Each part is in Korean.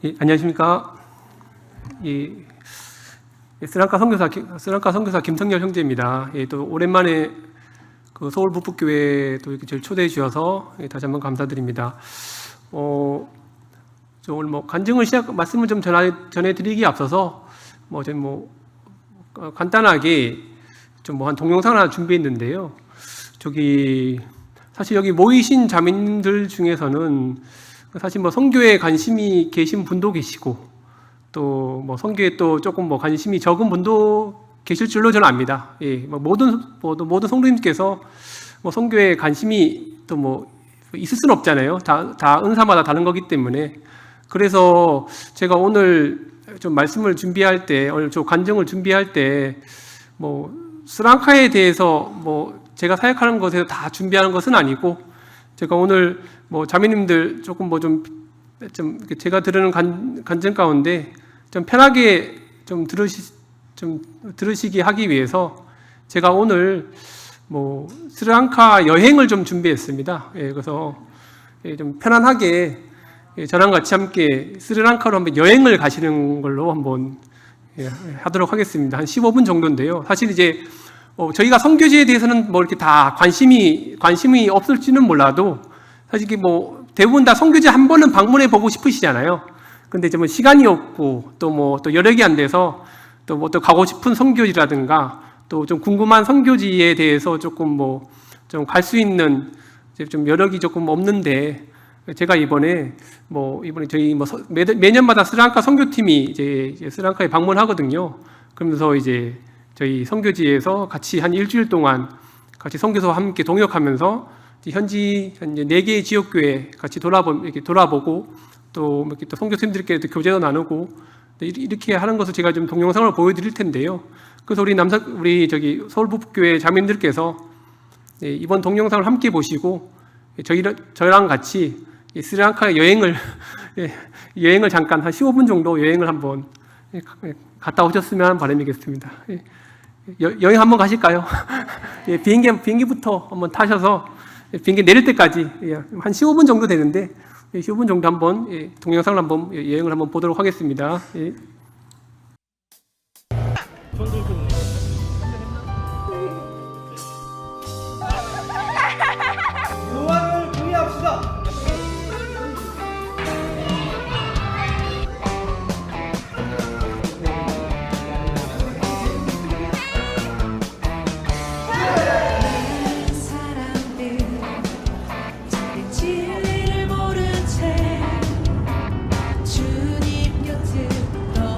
예, 안녕하십니까. 스랑카 선교사 김성열 형제입니다. 또 오랜만에 그 서울 북북교회 또 이렇게 저를 초대해 주셔서 다시 한번 감사드립니다. 저 오늘 말씀을 좀 전해드리기 앞서서 간단하게 좀 한 동영상을 하나 준비했는데요. 사실 여기 모이신 자매님들 중에서는 사실 선교에 관심이 계신 분도 계시고, 또 선교에 또 조금 관심이 적은 분도 계실 줄로 저는 압니다. 모든 성도님께서 선교에 관심이 또 있을 수는 없잖아요. 다 은사마다 다른 거기 때문에. 그래서 제가 오늘 좀 말씀을 준비할 때, 오늘 저 간증을 준비할 때, 스랑카에 대해서 제가 사역하는 것에서 다 준비하는 것은 아니고, 제가 오늘 자매님들 조금 제가 들으는 간증 가운데 좀 편하게 들으시게 하기 위해서 제가 오늘 스리랑카 여행을 좀 준비했습니다. 그래서 좀 편안하게 저랑 같이 함께 스리랑카로 한번 여행을 가시는 걸로 한번 하도록 하겠습니다. 한 15분 정도인데요. 사실 이제 저희가 선교지에 대해서는 이렇게 다 관심이 없을지는 몰라도 사실 대부분 다 선교지 한 번은 방문해 보고 싶으시잖아요. 근데 이제 시간이 없고 또 여력이 안 돼서 또 가고 싶은 선교지라든가 또 좀 궁금한 선교지에 대해서 조금 좀 갈 수 있는 좀 여력이 조금 없는데, 제가 이번에 저희 매년마다 스리랑카 선교팀이 이제 스리랑카에 방문하거든요. 그러면서 이제 저희 선교지에서 같이 한 일주일 동안 같이 선교사와 함께 동역하면서 현지 4개의 지역교회 같이 돌아보고 또 선교사님들끼리 교제도 나누고 이렇게 하는 것을 제가 좀 동영상을 보여드릴 텐데요. 그래서 우리 서울 북북교회 자매님들께서 이번 동영상을 함께 보시고 저희랑 같이 스리랑카 여행을 잠깐 한 15분 정도 여행을 한번 갔다 오셨으면 하는 바람이겠습니다. 여행 한번 가실까요? 비행기부터 한번 타셔서 비행기 내릴 때까지 한 15분 정도 되는데 15분 정도 한번 동영상을 한번 여행을 한번 보도록 하겠습니다. 요한을 구이합시다. 진리를 모른 채 주님 곁을 떠나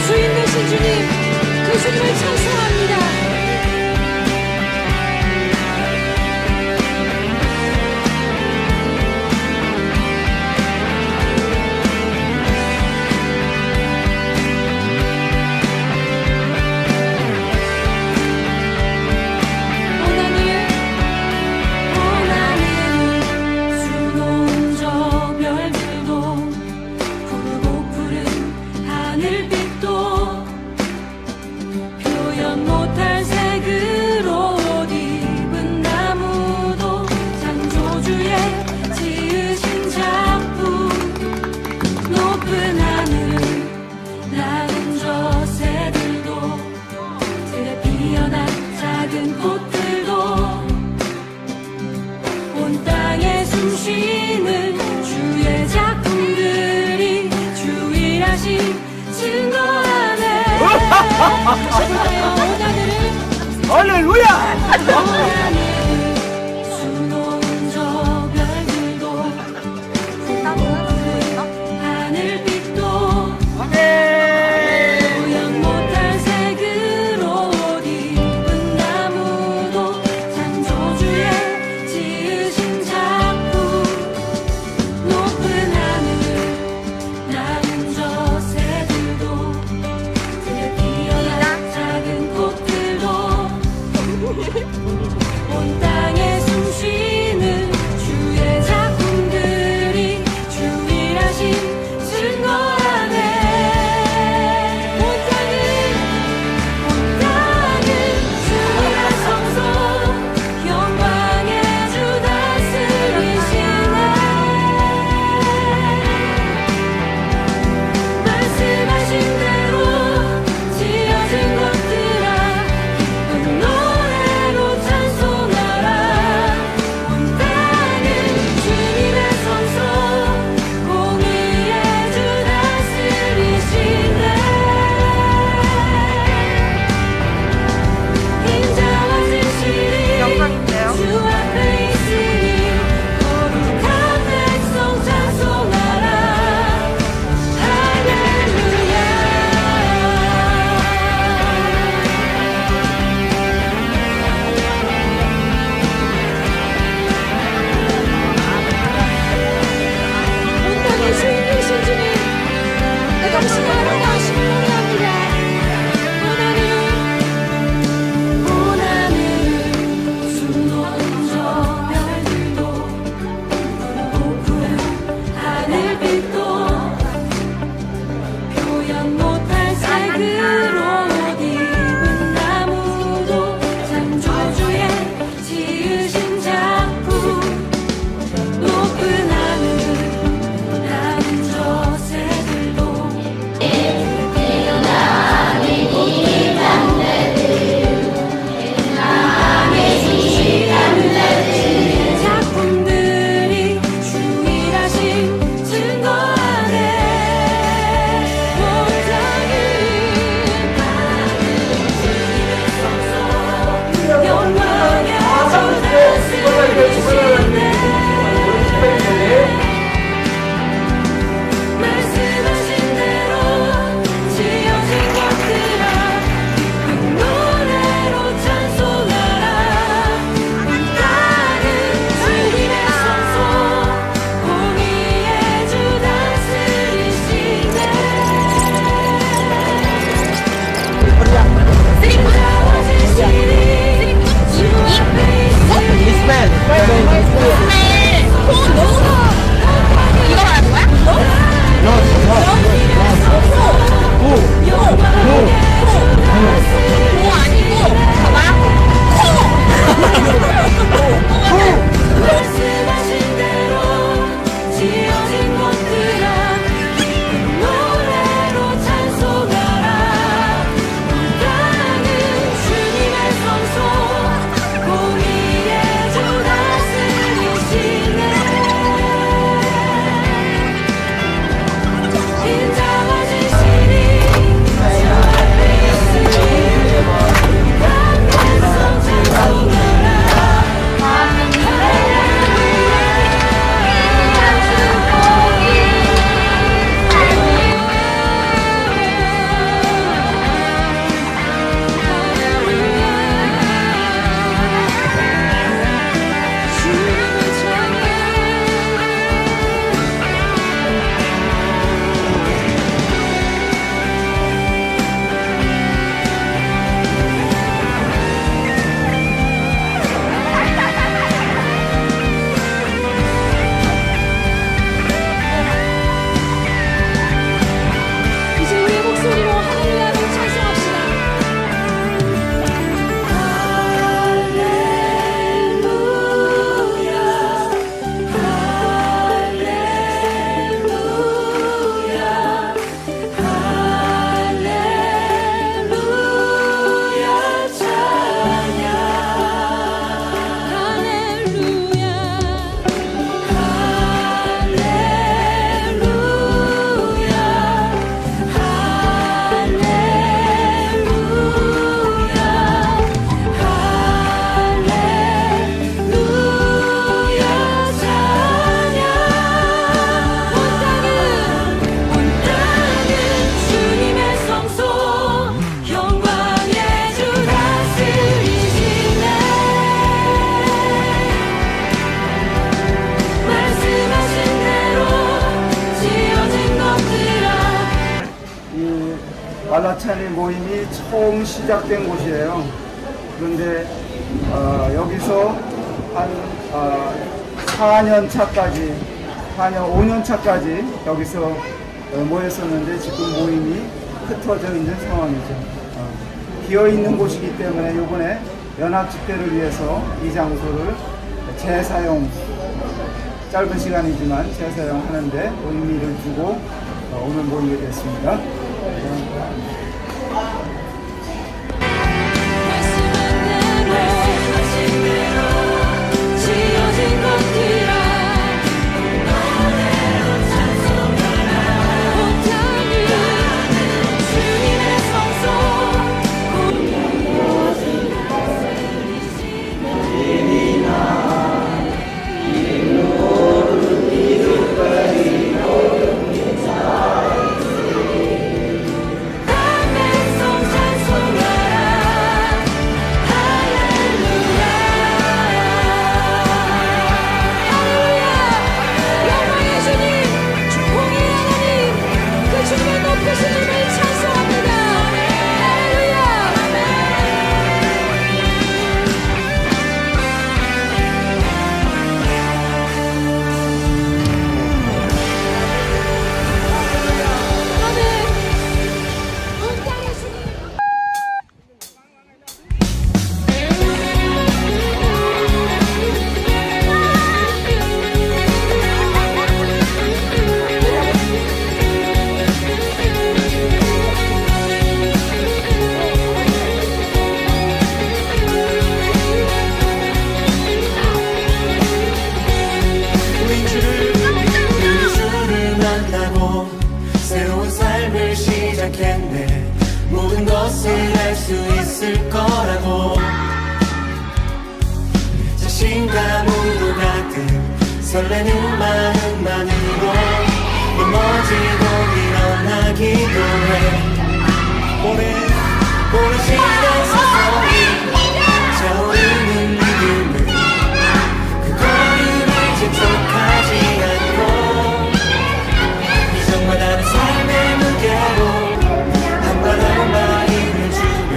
만물의 주인 되신 주님, 그 주님을 찬송합니다. 할렐루야! 말라차니 모임이 처음 시작된 곳이에요. 그런데 여기서 한 4년 차까지, 5년 차까지 여기서 모였었는데 지금 모임이 흩어져 있는 상황이죠. 비어있는 곳이기 때문에 이번에 연합 집회를 위해서 이 장소를 재사용, 짧은 시간이지만 재사용하는데 의미를 두고 오늘 모이게 됐습니다. 말씀하신 대로 지어진 것들아 못하는 주님의 성소 남의 찬송하라 할렐루야 할렐루야 영광의 주님 공의 하나님 그 주님의 높으신 이름을 찬송합니다 할렐루야 아멘 은혜의 주님 우리 주를 만나고 새로운 삶을 시작했네. 모든 것을 할 수 있을 거라고 자신감으로 가득 설레는 마음만으로 넘어지고 일어나기도 해. 오랜 시간 서서히 차오르는 믿음을 그 걸음을 재촉하지 않고 이전과 다른 삶의 무게로 한 발 한 발 힘을 주며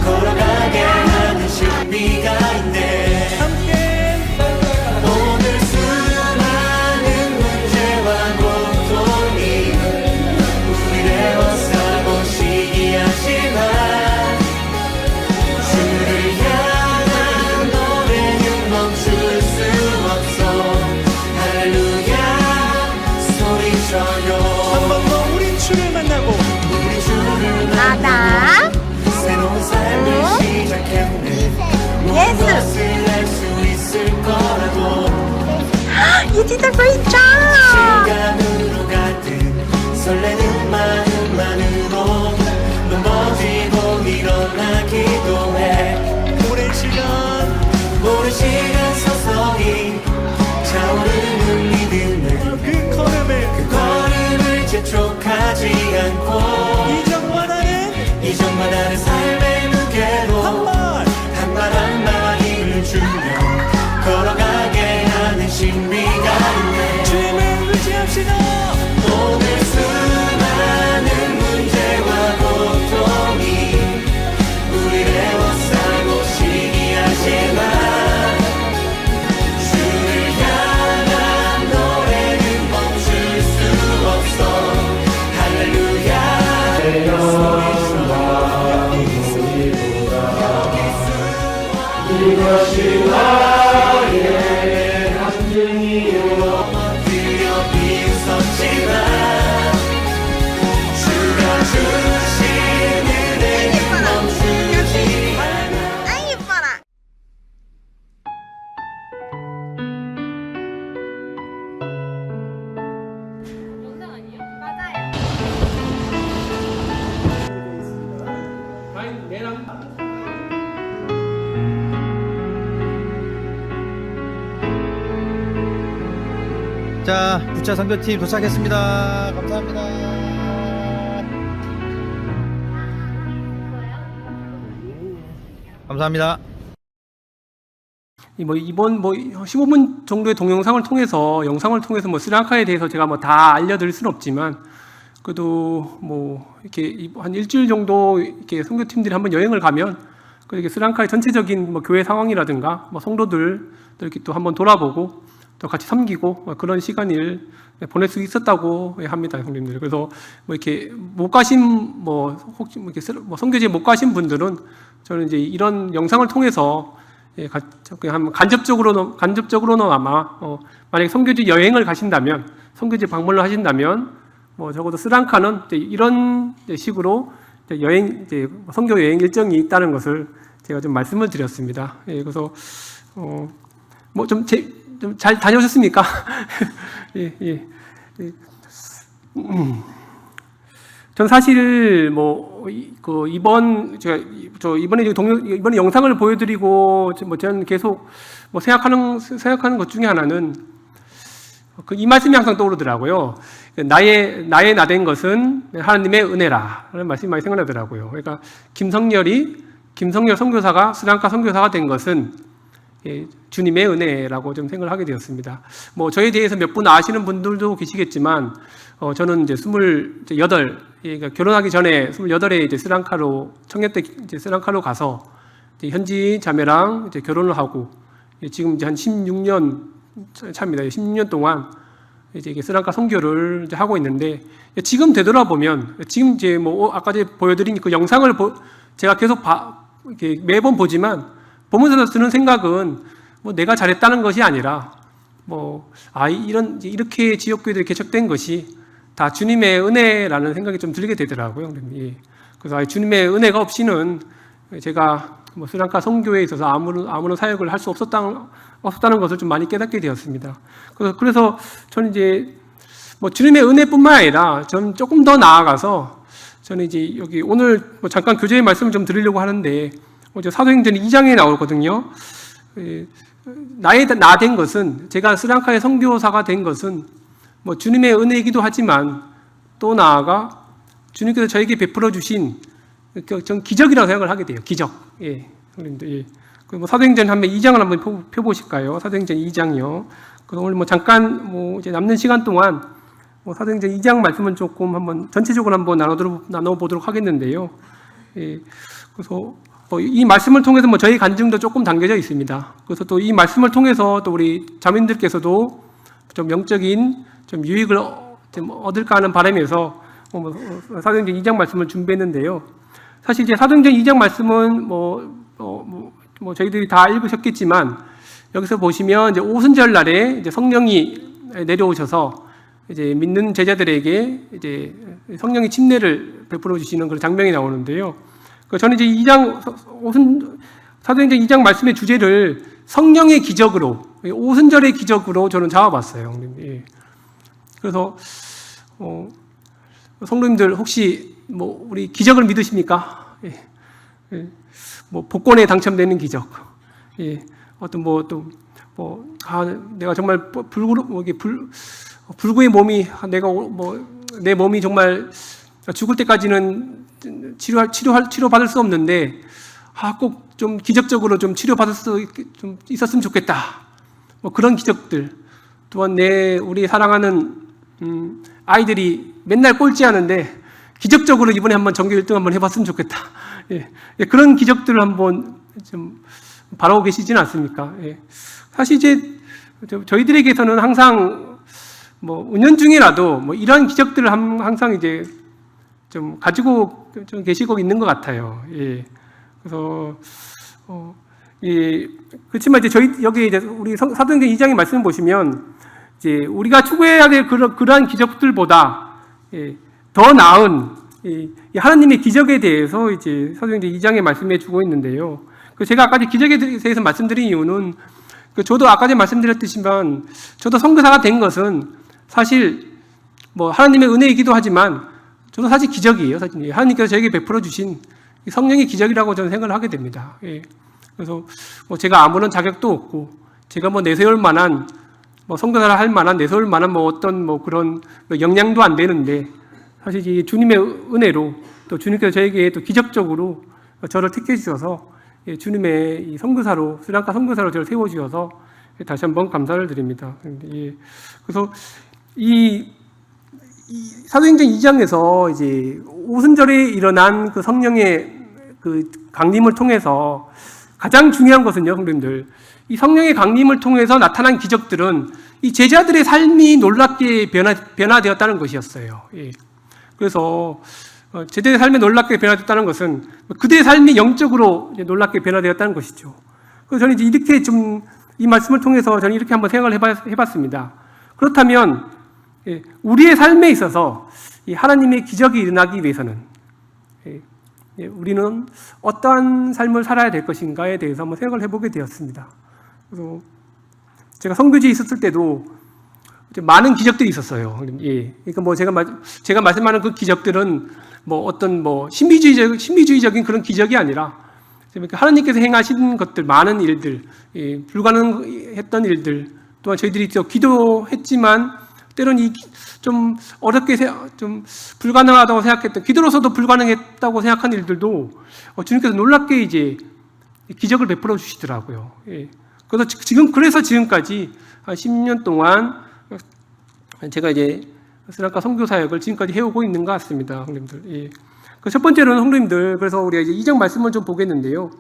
걸어가게 하는 신비가 있네. 오늘 수많은 문제와 고통이 우리를 어싸고 시기하지만 주를 향한 노래는 멈출 수 없어. 할렐루야 소리쳐요. 한 번 더 우리 주를 만나고 새로운 삶을 시작했네. 모든 것을 할 수 있을 거라고 You did a great job! 시간으로 가득 설레는 마음만으로 넘어지고 일어나기도 해. 오랜 시간 서서히 차오르는 믿음을 그 걸음을 재촉하지 않고 이전과 다른 삶의 무게로 한 발 한 발 힘을 주며 걸어가게 하는 신비가 있네. 주님을 의지합시다. 오늘 수많은 문제와 고통이 우리를 애워싸고 시기하지만 주를 향한 노래는 멈출 수 없어. 할렐루야 이것이 나의 간증이요. 엎드려 비웃었지만 주가 주신 은혜는 멈추지 않아. 아, 예뻐라! 와인 내랑 자, 부차 선교팀 도착했습니다. 감사합니다. 감사합니다. 이번 15분 정도의 동영상을 통해서 영상을 통해서 스리랑카에 대해서 제가 다 알려드릴 수는 없지만 그래도 뭐 이렇게 한 일주일 정도 이렇게 선교팀들이 한번 여행을 가면 그렇게 스리랑카의 전체적인 뭐 교회 상황이라든가 뭐 성도들 이렇게 또 한번 돌아보고 또 같이 섬기고 뭐 그런 시간을 보낼 수 있었다고 합니다, 형님들. 그래서 뭐 이렇게 못 가신 뭐 혹시 뭐 이렇게 뭐 선교지에 못 가신 분들은 저는 이제 이런 영상을 통해서 그냥 간접적으로나마 만약에 선교지 여행을 가신다면, 선교지 방문을 하신다면, 뭐 적어도 스리랑카는 이런 식으로 여행 선교 여행 일정이 있다는 것을 제가 좀 말씀을 드렸습니다. 예, 그래서 뭐 좀 잘 다녀오셨습니까? 예, 예. 전 사실 뭐 이번에 이번에 영상을 보여드리고 뭐 저는 계속 뭐 생각하는 것 중에 하나는 이 말씀이 항상 떠오르더라고요. 나의 나된 것은 하나님의 은혜라는 말씀이 많이 생각나더라고요. 그러니까 김성열 선교사가 스리랑카 선교사가 된 것은 주님의 은혜라고 좀 생각을 하게 되었습니다. 뭐 저에 대해서 몇 분 아시는 분들도 계시겠지만 저는 이제 28, 그러니까 결혼하기 전에 28에 이제 스리랑카로 청년 때 이제 스리랑카로 가서 이제 현지 자매랑 이제 결혼을 하고 지금 이제 한 16년 차입니다. 16년 동안 이제 스리랑카 선교를 이제 하고 있는데 지금 되돌아보면 지금 이제 뭐 아까 제가 보여드린 그 영상을 제가 계속 이렇게 매번 보지만 보면서 드는 생각은 뭐 내가 잘했다는 것이 아니라 이렇게 지역교회들이 개척된 것이 다 주님의 은혜라는 생각이 좀 들게 되더라고요. 예. 그래서 주님의 은혜가 없이는 제가 뭐 스리랑카 선교에 있어서 아무런 사역을 할 수 없었다는 것을 좀 많이 깨닫게 되었습니다. 그래서 저는 이제 뭐 주님의 은혜뿐만 아니라 저는 조금 더 나아가서 저는 이제 여기 오늘 뭐 잠깐 교제의 말씀을 좀 드리려고 하는데 사도행전 2장에 나오거든요. 나 된 것은, 제가 스리랑카의 선교사가 된 것은 뭐 주님의 은혜이기도 하지만 또 나아가 주님께서 저에게 베풀어 주신 전 기적이라고 생각을 하게 돼요. 기적. 예. 예. 뭐 사도행전 2장을 한번 펴보실까요? 사도행전 2장이요. 그래서 오늘 뭐 잠깐 뭐 이제 남는 시간 동안 뭐 사도행전 2장 말씀은 조금 한번 전체적으로 한번 나눠보도록 하겠는데요. 예. 그래서 이 말씀을 통해서 뭐 저희 간증도 조금 담겨져 있습니다. 그래서 또 이 말씀을 통해서 또 우리 자매님들께서도 좀 영적인 좀 유익을 좀 얻을까 하는 바람에서 사도행전 2장 말씀을 준비했는데요. 사실 이제 사도행전 2장 말씀은 뭐 저희들이 다 읽으셨겠지만 여기서 보시면 이제 오순절 날에 이제 성령이 내려오셔서 이제 믿는 제자들에게 이제 성령의 침례를 베풀어 주시는 그런 장면이 나오는데요. 저는 이제 사도행전 2장 말씀의 주제를 성령의 기적으로, 오순절의 기적으로 저는 잡아봤어요. 예. 그래서 성도님들 혹시 뭐 우리 기적을 믿으십니까? 예. 예. 뭐 복권에 당첨되는 기적, 예. 어떤 내가 정말 불구의 몸이 내 몸이 정말 죽을 때까지는 치료받을 수 없는데 꼭 좀 기적적으로 좀 치료받을 수 좀 있었으면 좋겠다. 뭐 그런 기적들. 또한 우리 사랑하는 아이들이 맨날 꼴찌하는데 기적적으로 이번에 한번 전교 1등 한번 해봤으면 좋겠다. 예. 예, 그런 기적들을 한번 좀 바라고 계시지는 않습니까? 예. 사실 이제 저희들에게서는 항상 뭐 은연중에라도 뭐 이런 기적들을 항상 이제 좀 가지고 좀 계시고 있는 것 같아요. 예. 그래서 예. 그렇지만 이제 여기 이제 우리 사도행전 2장의 말씀을 보시면 이제 우리가 추구해야 될 그러한 기적들보다 더 나은 하나님의 기적에 대해서 이제 사도행전 2장에 말씀해 주고 있는데요. 제가 아까 기적에 대해서 말씀드린 이유는 저도 아까 전에 말씀드렸듯이만 저도 선교사가 된 것은 사실 뭐 하나님의 은혜이기도 하지만 저도 사실 기적이에요. 사실 하나님께서 저에게 베풀어 주신 성령의 기적이라고 저는 생각을 하게 됩니다. 예. 그래서 뭐 제가 아무런 자격도 없고 제가 뭐 내세울 만한 뭐 선교사를 할 만한 내세울 만한 뭐 어떤 뭐 그런 역량도 안 되는데 사실 이 주님의 은혜로 또 주님께서 저에게 또 기적적으로 저를 택해 주셔서 주님의 이 선교사로 스리랑카 선교사로 저를 세워 주셔서 다시 한번 감사를 드립니다. 예. 그래서 이 사도행전 2장에서 이제 오순절에 일어난 그 성령의 그 강림을 통해서 가장 중요한 것은요, 성도님들, 이 성령의 강림을 통해서 나타난 기적들은 이 제자들의 삶이 놀랍게 변화되었다는 것이었어요. 예. 그래서 제자들의 삶이 놀랍게 변화되었다는 것은 그들의 삶이 영적으로 놀랍게 변화되었다는 것이죠. 그래서 저는 이제 이렇게 좀 이 말씀을 통해서 저는 이렇게 한번 생각을 해봤습니다. 그렇다면 우리의 삶에 있어서 이 하나님의 기적이 일어나기 위해서는 우리는 어떠한 삶을 살아야 될 것인가에 대해서 한번 생각을 해보게 되었습니다. 그래서 제가 선교지에 있었을 때도 많은 기적들이 있었어요. 예. 그러니까 뭐 제가 말씀하는 그 기적들은 뭐 어떤 뭐 신비주의적인 그런 기적이 아니라 하나님께서 행하신 것들, 많은 일들, 예, 불가능했던 일들, 또한 저희들이 또 기도했지만 때로는 좀 어렵게 좀 불가능하다고 생각했던, 기도로서도 불가능했다고 생각한 일들도 주님께서 놀랍게 이제 기적을 베풀어 주시더라고요. 예. 그래서 지금까지 한 10년 동안 제가 이제 스리랑카 선교 사역을 지금까지 해오고 있는 것 같습니다, 성도님들. 예. 첫 번째로는 성도님들, 그래서 우리가 이제 2장 말씀을 좀 보겠는데요.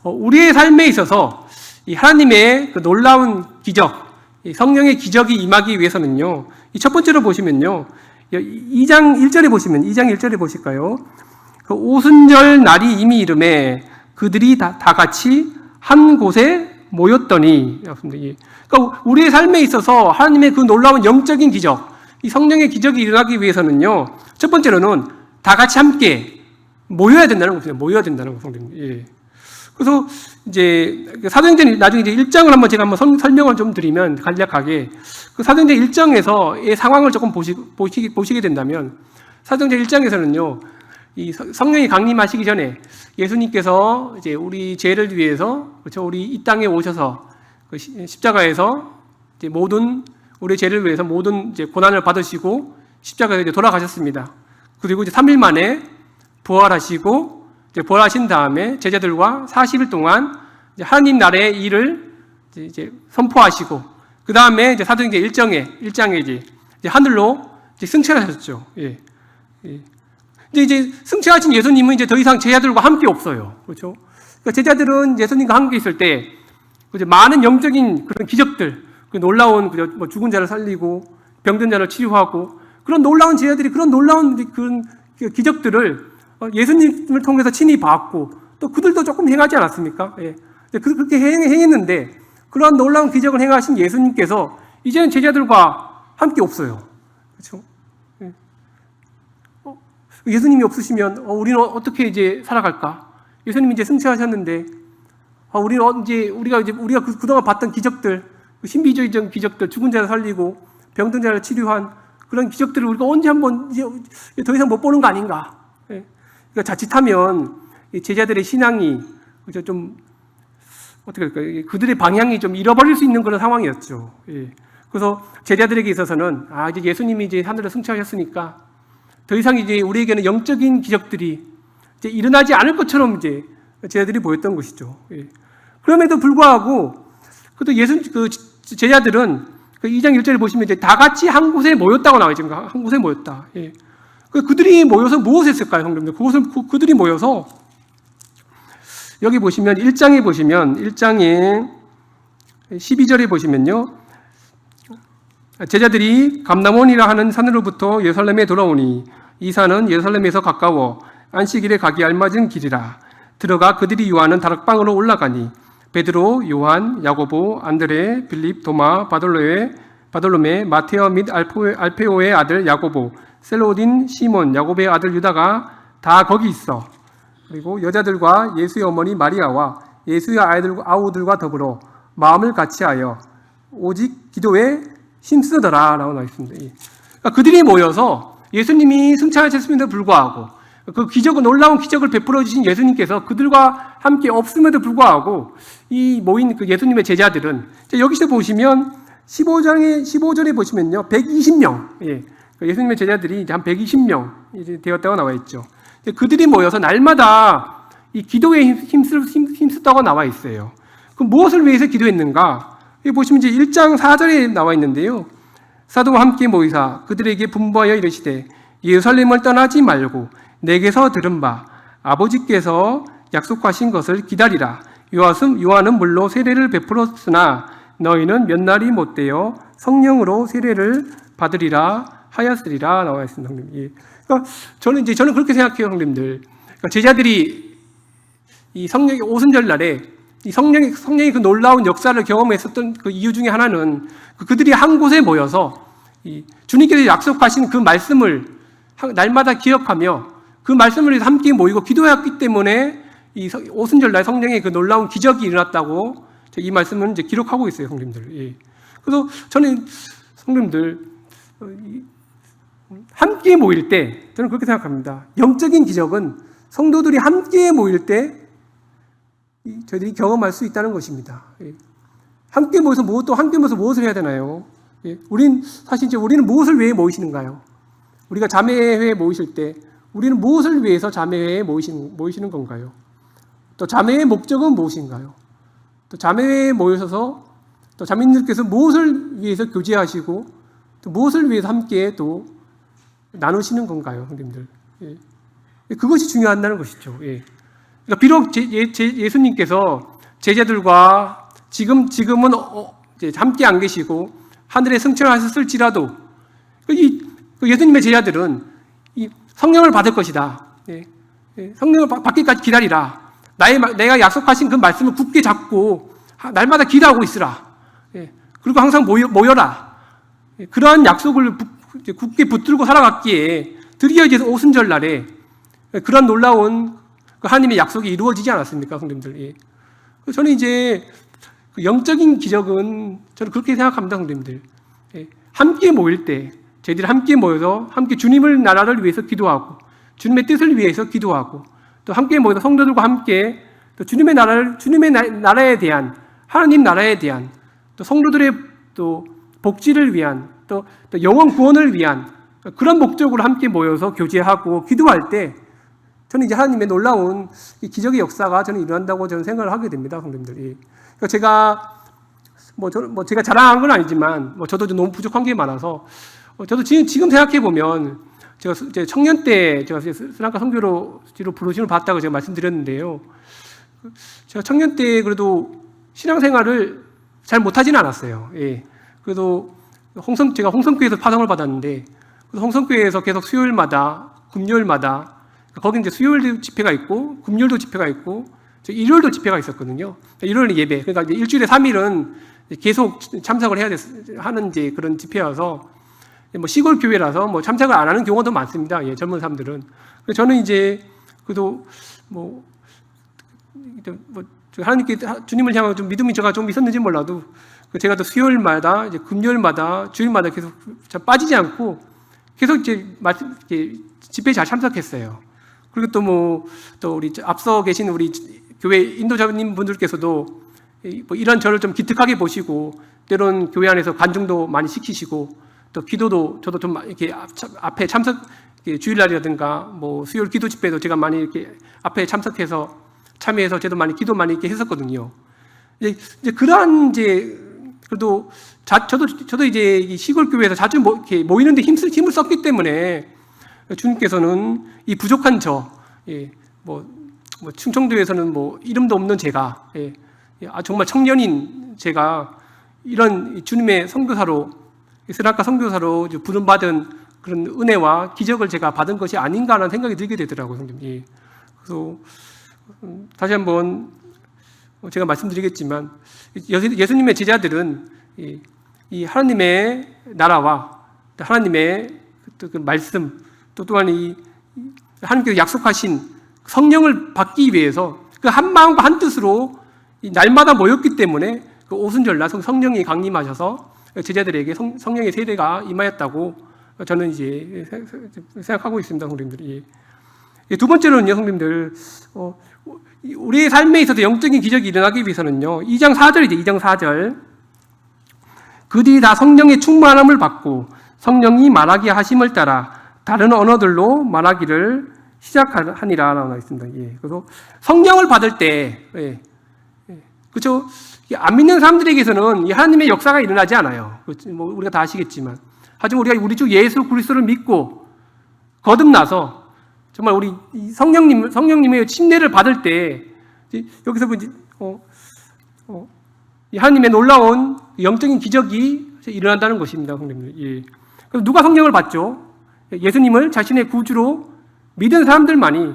우리의 삶에 있어서 이 하나님의 그 놀라운 기적, 성령의 기적이 임하기 위해서는요, 이 첫 번째로 보시면요, 2장 1절에 보시면, 2장 1절에 보실까요? 그 오순절 날이 이미 이름에 그들이 다 같이 한 곳에 모였더니, 그러니까 우리의 삶에 있어서 하나님의 그 놀라운 영적인 기적, 이 성령의 기적이 일어나기 위해서는요, 첫 번째로는 다 같이 함께 모여야 된다는 것입니다. 모여야 된다는 것입니다. 예. 그래서 이제 사도행전 나중에 이제 1장을 한번 제가 한번 설명을 좀 드리면 간략하게 그 사도행전 1장에서의 상황을 조금 보시게 된다면 사도행전 1장에서는요, 이 성령이 강림하시기 전에 예수님께서 이제 우리 죄를 위해서, 그렇죠, 우리 이 땅에 오셔서 그 십자가에서 이제 모든 우리 죄를 위해서 모든 이제 고난을 받으시고 십자가에 이제 돌아가셨습니다. 그리고 이제 3일 만에 부활하시고, 이제 부활하신 다음에 제자들과 40일 동안 이제 하나님 나라의 일을 이제 선포하시고, 그 다음에 이제 사도행전 1장에 이제 하늘로 이제 승천하셨죠. 예. 예. 이제 승천하신 예수님은 이제 더 이상 제자들과 함께 없어요. 그렇죠? 그러니까 제자들은 예수님과 함께 있을 때 이제 많은 영적인 그런 기적들, 그 놀라운 뭐 죽은 자를 살리고 병든 자를 치유하고 그런 놀라운 제자들이 그런 놀라운 그런 기적들을 예수님을 통해서 친히 봤고 또 그들도 조금 행하지 않았습니까? 예. 그렇게 행했는데 그러한 놀라운 기적을 행하신 예수님께서 이제는 제자들과 함께 없어요. 그렇죠? 예. 예수님이 없으시면 우리는 어떻게 이제 살아갈까? 예수님이 이제 승천하셨는데 우리가 그동안 봤던 기적들, 신비주의적 기적들, 죽은 자를 살리고 병든 자를 치료한 그런 기적들을 우리가 언제 한번 이제 더 이상 못 보는 거 아닌가? 예. 그러니까 자칫하면 제자들의 신앙이 좀 어떻게 할까요? 그들의 방향이 좀 잃어버릴 수 있는 그런 상황이었죠. 예. 그래서 제자들에게 있어서는 이제 예수님이 이제 하늘로 승천하셨으니까 더 이상 이제 우리에게는 영적인 기적들이 이제 일어나지 않을 것처럼 이제 제자들이 보였던 것이죠. 예. 그럼에도 불구하고 그 제자들은 그 2장 1절에 보시면 이제 다 같이 한 곳에 모였다고 나와 있죠. 한 곳에 모였다. 예. 그들이 모여서 무엇을 했을까요, 형님들? 그들이 모여서 여기 보시면 1장에 12절에 보시면요, 제자들이 감람원이라 하는 산으로부터 예루살렘에 돌아오니 이 산은 예루살렘에서 가까워 안식일에 가기 알맞은 길이라. 들어가 그들이 유하는 다락방으로 올라가니 베드로, 요한, 야고보, 안드레, 빌립, 도마, 바돌로메, 마테오 및 알페오의 아들 야고보, 셀로딘, 시몬, 야고보의 아들 유다가 다 거기 있어. 그리고 여자들과 예수의 어머니 마리아와 예수의 아우들과 더불어 마음을 같이하여 오직 기도에 힘쓰더라 라고 나와 있습니다. 그러니까 그들이 모여서 예수님이 승천하셨음에도 불구하고 그 기적은 놀라운 기적을 베풀어 주신 예수님께서 그들과 함께 없음에도 불구하고 이 모인 그 예수님의 제자들은 여기서 보시면 15절에 보시면요 120명 예수님의 제자들이 이제 한 120명 이제 되었다고 나와 있죠. 그들이 모여서 날마다 이 기도에 힘쓰다고 나와 있어요. 그럼 무엇을 위해서 기도했는가? 여기 보시면 이제 1장 4절에 나와 있는데요. 사도와 함께 모이사 그들에게 분부하여 이르시되 예루살렘을 떠나지 말고 내게서 들은 바 아버지께서 약속하신 것을 기다리라. 요한은 물로 세례를 베풀었으나 너희는 몇 날이 못되어 성령으로 세례를 받으리라 하였으리라 나와 있습니다, 형님. 예. 그러니까 저는 그렇게 생각해요, 형님들. 그러니까 제자들이 이 성령의 오순절 날에 이 성령이 그 놀라운 역사를 경험했었던 그 이유 중에 하나는 그들이 한 곳에 모여서 이 주님께서 약속하신 그 말씀을 날마다 기억하며 그 말씀을 위해서 함께 모이고 기도했기 때문에 이 오순절 날 성령의 그 놀라운 기적이 일어났다고 이 말씀은 이제 기록하고 있어요, 형님들. 예. 그래서 저는 성도님들 함께 모일 때 저는 그렇게 생각합니다. 영적인 기적은 성도들이 함께 모일 때 저희들이 경험할 수 있다는 것입니다. 예. 함께 모여서 무엇을 해야 되나요? 예. 사실 우리는 무엇을 위해 모이시는가요? 우리가 자매회에 모이실 때 우리는 무엇을 위해서 자매회에 모이시는 건가요? 또 자매의 목적은 무엇인가요? 또 자매회에 모여서 또 자매님들께서 무엇을 위해서 교제하시고 또 무엇을 위해서 함께 또 나누시는 건가요, 형님들? 예. 그것이 중요하다는 것이죠. 예. 그러니까 비록 예수님께서 제자들과 지금은 함께 안 계시고 하늘에 승천하셨을지라도 예수님의 제자들은 이 성령을 받을 것이다. 예. 성령을 받기까지 기다리라. 내가 약속하신 그 말씀을 굳게 잡고 날마다 기도하고 있으라. 예. 그리고 항상 모여라. 예. 그러한 약속을 굳게 붙들고 살아갔기에 드디어 이제 오순절 날에 그런 놀라운 그 하나님의 약속이 이루어지지 않았습니까, 성도님들? 예. 저는 이제 그 영적인 기적은 저는 그렇게 생각합니다, 성도님들. 예. 함께 모일 때 저희들이 함께 모여서 함께 주님의 나라를 위해서 기도하고 주님의 뜻을 위해서 기도하고 또 함께 모여서 성도들과 함께 또 주님의 나라에 대한 하나님 나라에 대한 또 성도들의 또 복지를 위한 또 영원 구원을 위한 그런 목적으로 함께 모여서 교제하고 기도할 때 저는 이제 하나님의 놀라운 기적의 역사가 저는 일어난다고 저는 생각을 하게 됩니다, 성도님들이. 그러니까 제가 자랑한 건 아니지만 저도 좀 너무 부족한 게 많아서 저도 지금 생각해 보면 제가 청년 때 제가 스리랑카 선교로 부르심을 받았다고 제가 말씀드렸는데요. 제가 청년 때 그래도 신앙생활을 잘 못하지는 않았어요. 예. 그래도 제가 홍성교회에서 파송을 받았는데 홍성교회에서 계속 수요일마다 금요일마다 거기 이제 수요일도 집회가 있고 금요일도 집회가 있고 일요일도 집회가 있었거든요. 일요일은 예배. 그러니까 이제 일주일에 3일은 계속 참석을 하는 이제 그런 집회여서 시골 교회라서 참석을 안 하는 경우도 많습니다. 예, 젊은 사람들은. 저는 이제 그래도 하나님께 주님을 향한 좀 믿음이 제가 좀 있었는지 몰라도 제가 또 수요일마다 이제 금요일마다 주일마다 계속 빠지지 않고 계속 이제 집회에 잘 참석했어요. 그리고 또 우리 앞서 계신 우리 교회 인도자님 분들께서도 이런 저를 좀 기특하게 보시고 때론 교회 안에서 관중도 많이 시키시고 또 기도도 저도 좀 이렇게 앞에 주일날이라든가 수요일 기도 집회도 제가 많이 이렇게 앞에 참여해서 저도 기도 많이 이렇게 했었거든요. 이제 그러한 그래도 저도 이제 이 시골 교회에서 자주 이렇게 모이는데 힘을 썼기 때문에 주님께서는 이 부족한 충청도에서는 이름도 없는 제가 정말 청년인 제가 이런 주님의 선교사로 스리랑카 선교사로 부름받은 그런 은혜와 기적을 제가 받은 것이 아닌가라는 생각이 들게 되더라고요, 성도님. 그래서 다시 한번 제가 말씀드리겠지만 예수님의 제자들은 이 하나님의 나라와 하나님의 그 말씀 또 또한 이 하나님께서 약속하신 성령을 받기 위해서 그 한 마음과 한 뜻으로 날마다 모였기 때문에 그 오순절날 성령이 강림하셔서 제자들에게 성령의 세례가 임하였다고 저는 이제 생각하고 있습니다, 성도님들이. 두 번째로는요, 성도님들, 우리의 삶에 있어서 영적인 기적이 일어나기 위해서는요, 2장 4절이죠, 2장 4절. 그들이 다 성령의 충만함을 받고 성령이 말하게 하심을 따라 다른 언어들로 말하기를 시작하니라 나와 있습니다. 예. 그래서 성령을 받을 때, 그렇죠? 안 믿는 사람들에게서는 이 하나님의 역사가 일어나지 않아요. 우리가 다 아시겠지만 하지만 우리가 우리 주 예수 그리스도를 믿고 거듭나서 정말 우리 성령님의 침례를 받을 때 여기서 이 하나님의 놀라운 영적인 기적이 일어난다는 것입니다, 성령님. 예. 그래서 누가 성령을 받죠? 예수님을 자신의 구주로 믿은 사람들만이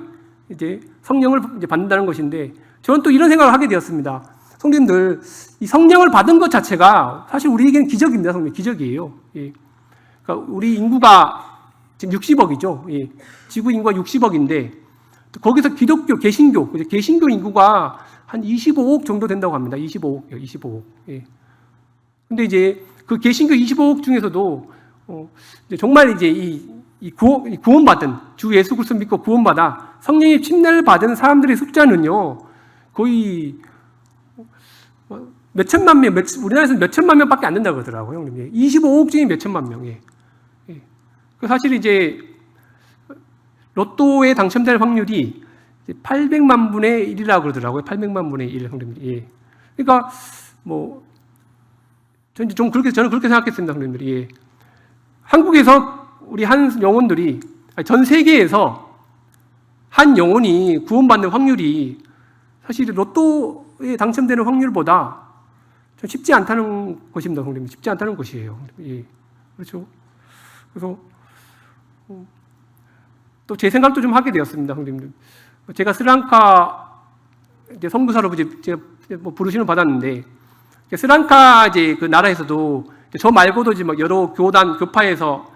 이제 성령을 이제 받는다는 것인데, 저는 또 이런 생각을 하게 되었습니다. 성도님들, 이 성령을 받은 것 자체가 사실 우리에게는 기적입니다, 성령. 기적이에요. 예. 그러니까 우리 인구가 지금 60억이죠. 예. 지구 인구가 60억인데, 거기서 기독교, 개신교 인구가 한 25억 정도 된다고 합니다. 25억이요, 25억. 예. 근데 이제 그 개신교 25억 중에서도 이제 정말 이제 이 구원받은 주 예수 그리스도 믿고 구원받아 성령의 침례를 받은 사람들의 숫자는요 거의 몇 천만 명, 우리나라에서 몇 천만 명밖에 안 된다고 그러더라고요, 형님. 25억 중에 몇 천만 명. 예. 사실 이제 로또에 당첨될 확률이 800만 분의 1이라고 그러더라고요. 800만 분의 1, 형님. 예. 그러니까 저는 그렇게 생각했습니다, 형님들이. 예. 한국에서 우리 한 영혼들이, 전 세계에서 한 영혼이 구원받는 확률이 사실 로또에 당첨되는 확률보다 좀 쉽지 않다는 것입니다, 성도님. 쉽지 않다는 것이에요. 예. 그렇죠. 그래서 또 제 생각도 좀 하게 되었습니다, 성도님. 제가 스리랑카 이제 선교사로 제가 부르심을 받았는데, 스리랑카 이제 그 나라에서도 저 말고도 이제 막 여러 교단에서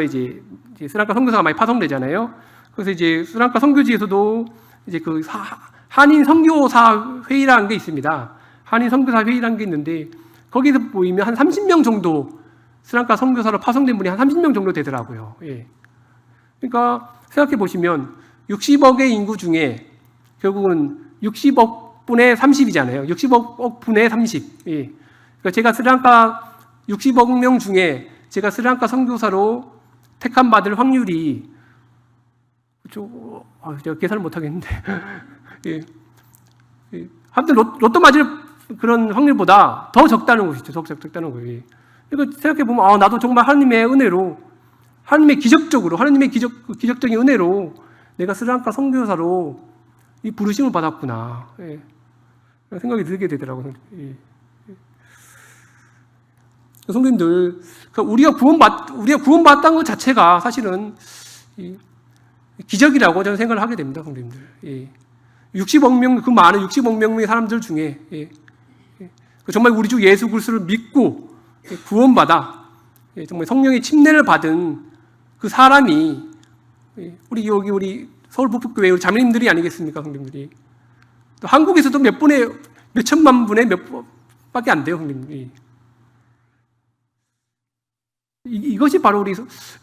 이제 스리랑카 선교사가 많이 파송되잖아요. 그래서 이제 스리랑카 선교지에서도 이제 그 한인 선교사 회의라는 게 있습니다. 한인 선교사 회의라는 게 있는데, 거기서 보이면 한 30명 정도 스리랑카 선교사로 파송된 분이 한 30명 정도 되더라고요. 예. 그러니까 생각해 보시면 60억의 인구 중에 결국은 60억 분의 30이잖아요. 60억 분의 30. 예. 그러니까 제가 스리랑카 60억 명 중에 제가 스리랑카 선교사로 택함 받을 확률이 제가 계산을 못 하겠는데. 예. 예. 아무튼 로또 맞을 그런 확률보다 더 적다는 것이죠. 적다는 거예요. 예. 그러니까 생각해 보면 나도 정말 하나님의 은혜로, 하나님의 기적적인 은혜로 내가 스리랑카 선교사로 이 부르심을 받았구나. 예. 생각이 들게 되더라고요. 예. 성도님들, 우리가 구원받았다는 것 자체가 사실은 기적이라고 저는 생각을 하게 됩니다, 성도님들. 예. 60억 명, 그 많은 60억 명의 사람들 중에 정말 우리 주 예수 그리스도를 믿고 구원받아 정말 성령의 침례를 받은 그 사람이 우리 서울 북북교회 우리 자매님들이 아니겠습니까, 성도님들이. 또 한국에서도 몇 천만 분의 몇 밖에 안 돼요, 성도님들이. 이것이 바로 우리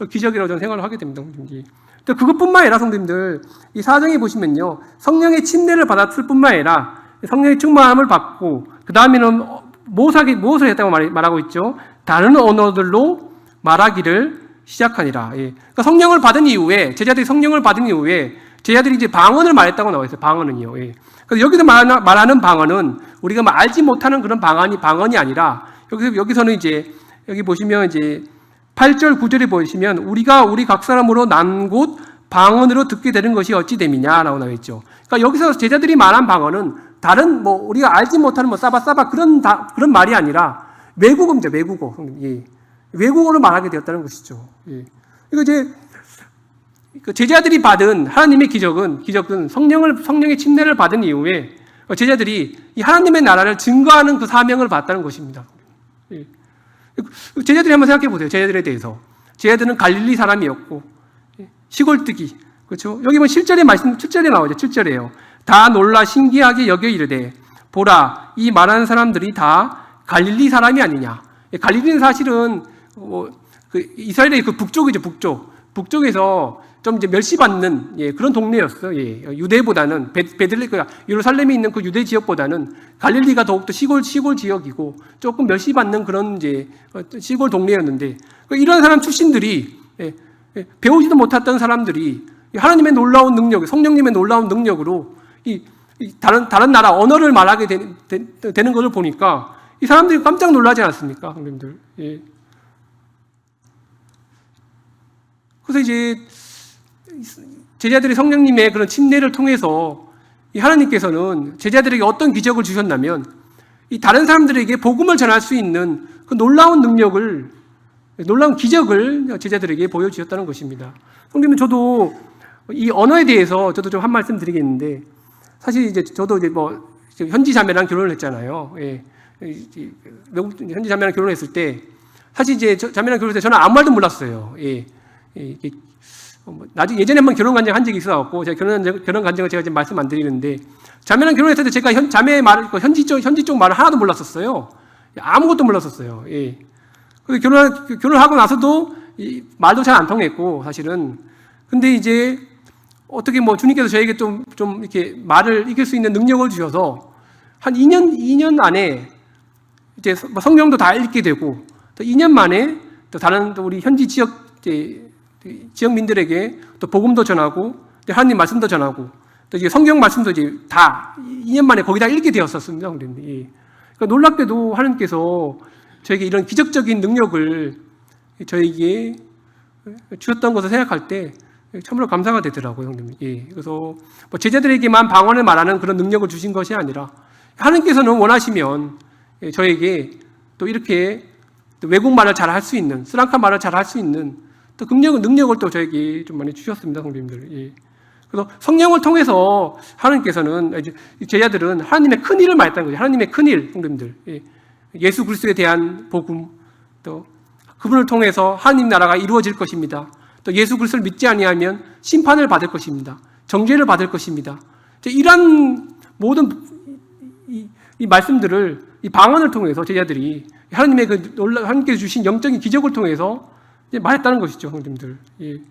기적이라고 저는 생각을 하게 됩니다, 성도님들이. 또 그것뿐만 아니라 성도님들, 이 사정에 보시면요, 성령의 침례를 받았을 뿐만 아니라 성령의 충만함을 받고 그 다음에는 무엇을 했다고 말하고 있죠? 다른 언어들로 말하기를 시작하니라. 예. 그러니까 성령을 받은 이후에, 제자들이 성령을 받은 이후에 제자들이 이제 방언을 말했다고 나와 있어요. 방언은요. 예. 그래서 여기서 말하는 방언은 우리가 알지 못하는 그런 방언이 아니라 여기서는 이제 여기 보시면 이제 8절 9절에 보시면 우리가 우리 각 사람으로 난 곳 방언으로 듣게 되는 것이 어찌 됨이냐라고 나와 있죠. 그러니까 여기서 제자들이 말한 방언은 다른 우리가 알지 못하는 싸바싸바 그런 말이 아니라 외국어입니다. 외국어. 예. 외국어로 말하게 되었다는 것이죠. 예. 그러니까 이제 제자들이 받은 하나님의 기적은 성령의 침례를 받은 이후에 제자들이 이 하나님의 나라를 증거하는 그 사명을 받았다는 것입니다. 예. 제자들이 한번 생각해 보세요. 제자들에 대해서. 제자들은 갈릴리 사람이었고 시골뜨기. 그렇죠? 여기 보면 7절에 나오죠. 7절에요. 다 놀라 신기하게 여겨 이르되 보라 이 말하는 사람들이 다 갈릴리 사람이 아니냐. 갈릴리는 사실은 이스라엘의 그 북쪽이죠. 북쪽에서 좀 이제 멸시받는 그런 동네였어요. 유대보다는 예루살렘에 있는 그 유대 지역보다는 갈릴리가 더욱더 시골 지역이고 조금 멸시받는 그런 이제 시골 동네였는데 이런 사람 출신들이 배우지도 못했던 사람들이 하나님의 놀라운 능력, 성령님의 놀라운 능력으로 다른 나라 언어를 말하게 되는 것을 보니까 이 사람들이 깜짝 놀라지 않았습니까, 형님들? 예. 그래서 이제 제자들이 성령님의 그런 침례를 통해서 이 하나님께서는 제자들에게 어떤 기적을 주셨냐면 이 다른 사람들에게 복음을 전할 수 있는 그 놀라운 능력을, 놀라운 기적을 제자들에게 보여주셨다는 것입니다. 성령님, 저도 이 언어에 대해서 저도 좀 한 말씀 드리겠는데, 사실 이제 저도 이제 뭐 현지 자매랑 결혼을 했잖아요. 예. 외국 현지 자매랑 결혼했을 때 사실 이제 자매랑 결혼할 때 저는 아무 말도 몰랐어요. 예. 나중에 예전에 한번 결혼 간증 한 적이 있어갖고 제가 결혼 간증을 제가 지금 말씀 안 드리는데, 자매랑 결혼했을 때 제가 자매의 말, 현지 쪽 말을 하나도 몰랐었어요. 아무것도 몰랐었어요. 예. 그래서 결혼하고 나서도 말도 잘 안 통했고, 사실은. 근데 이제 어떻게 뭐 주님께서 저에게 좀 이렇게 말을 이길 수 있는 능력을 주셔서 한 2년 안에 이제 성경도 다 읽게 되고, 또 2년 만에 또 다른 또 우리 현지 지역민들에게 또 복음도 전하고, 또 하나님 말씀도 전하고, 또 이제 성경 말씀도 이제 다 2년 만에 거기다 읽게 되었었습니다. 그러니까 놀랍게도 하나님께서 저에게 이런 기적적인 능력을 저에게 주셨던 것을 생각할 때 참으로 감사가 되더라고요, 형님. 예. 그래서 뭐 제자들에게만 방언을 말하는 그런 능력을 주신 것이 아니라 하나님께서는 원하시면 저에게 또 이렇게 또 외국말을 잘 할 수 있는, 스랑카 말을 잘 할 수 있는 또 능력을 또 저에게 좀 많이 주셨습니다, 형님들. 예. 그래서 성령을 통해서 하나님께서는 제자들은 하나님의 큰 일을 말했다는 거죠. 하나님의 큰 일, 형님들. 예. 예수 그리스도에 대한 복음, 또 그분을 통해서 하나님 나라가 이루어질 것입니다. 또 예수 그리스도를 믿지 아니하면 심판을 받을 것입니다. 정죄를 받을 것입니다. 이러한 모든 이 말씀들을 이 방언을 통해서 제자들이 하나님께서 주신 영적인 기적을 통해서 말했다는 것이죠, 형님들. 예.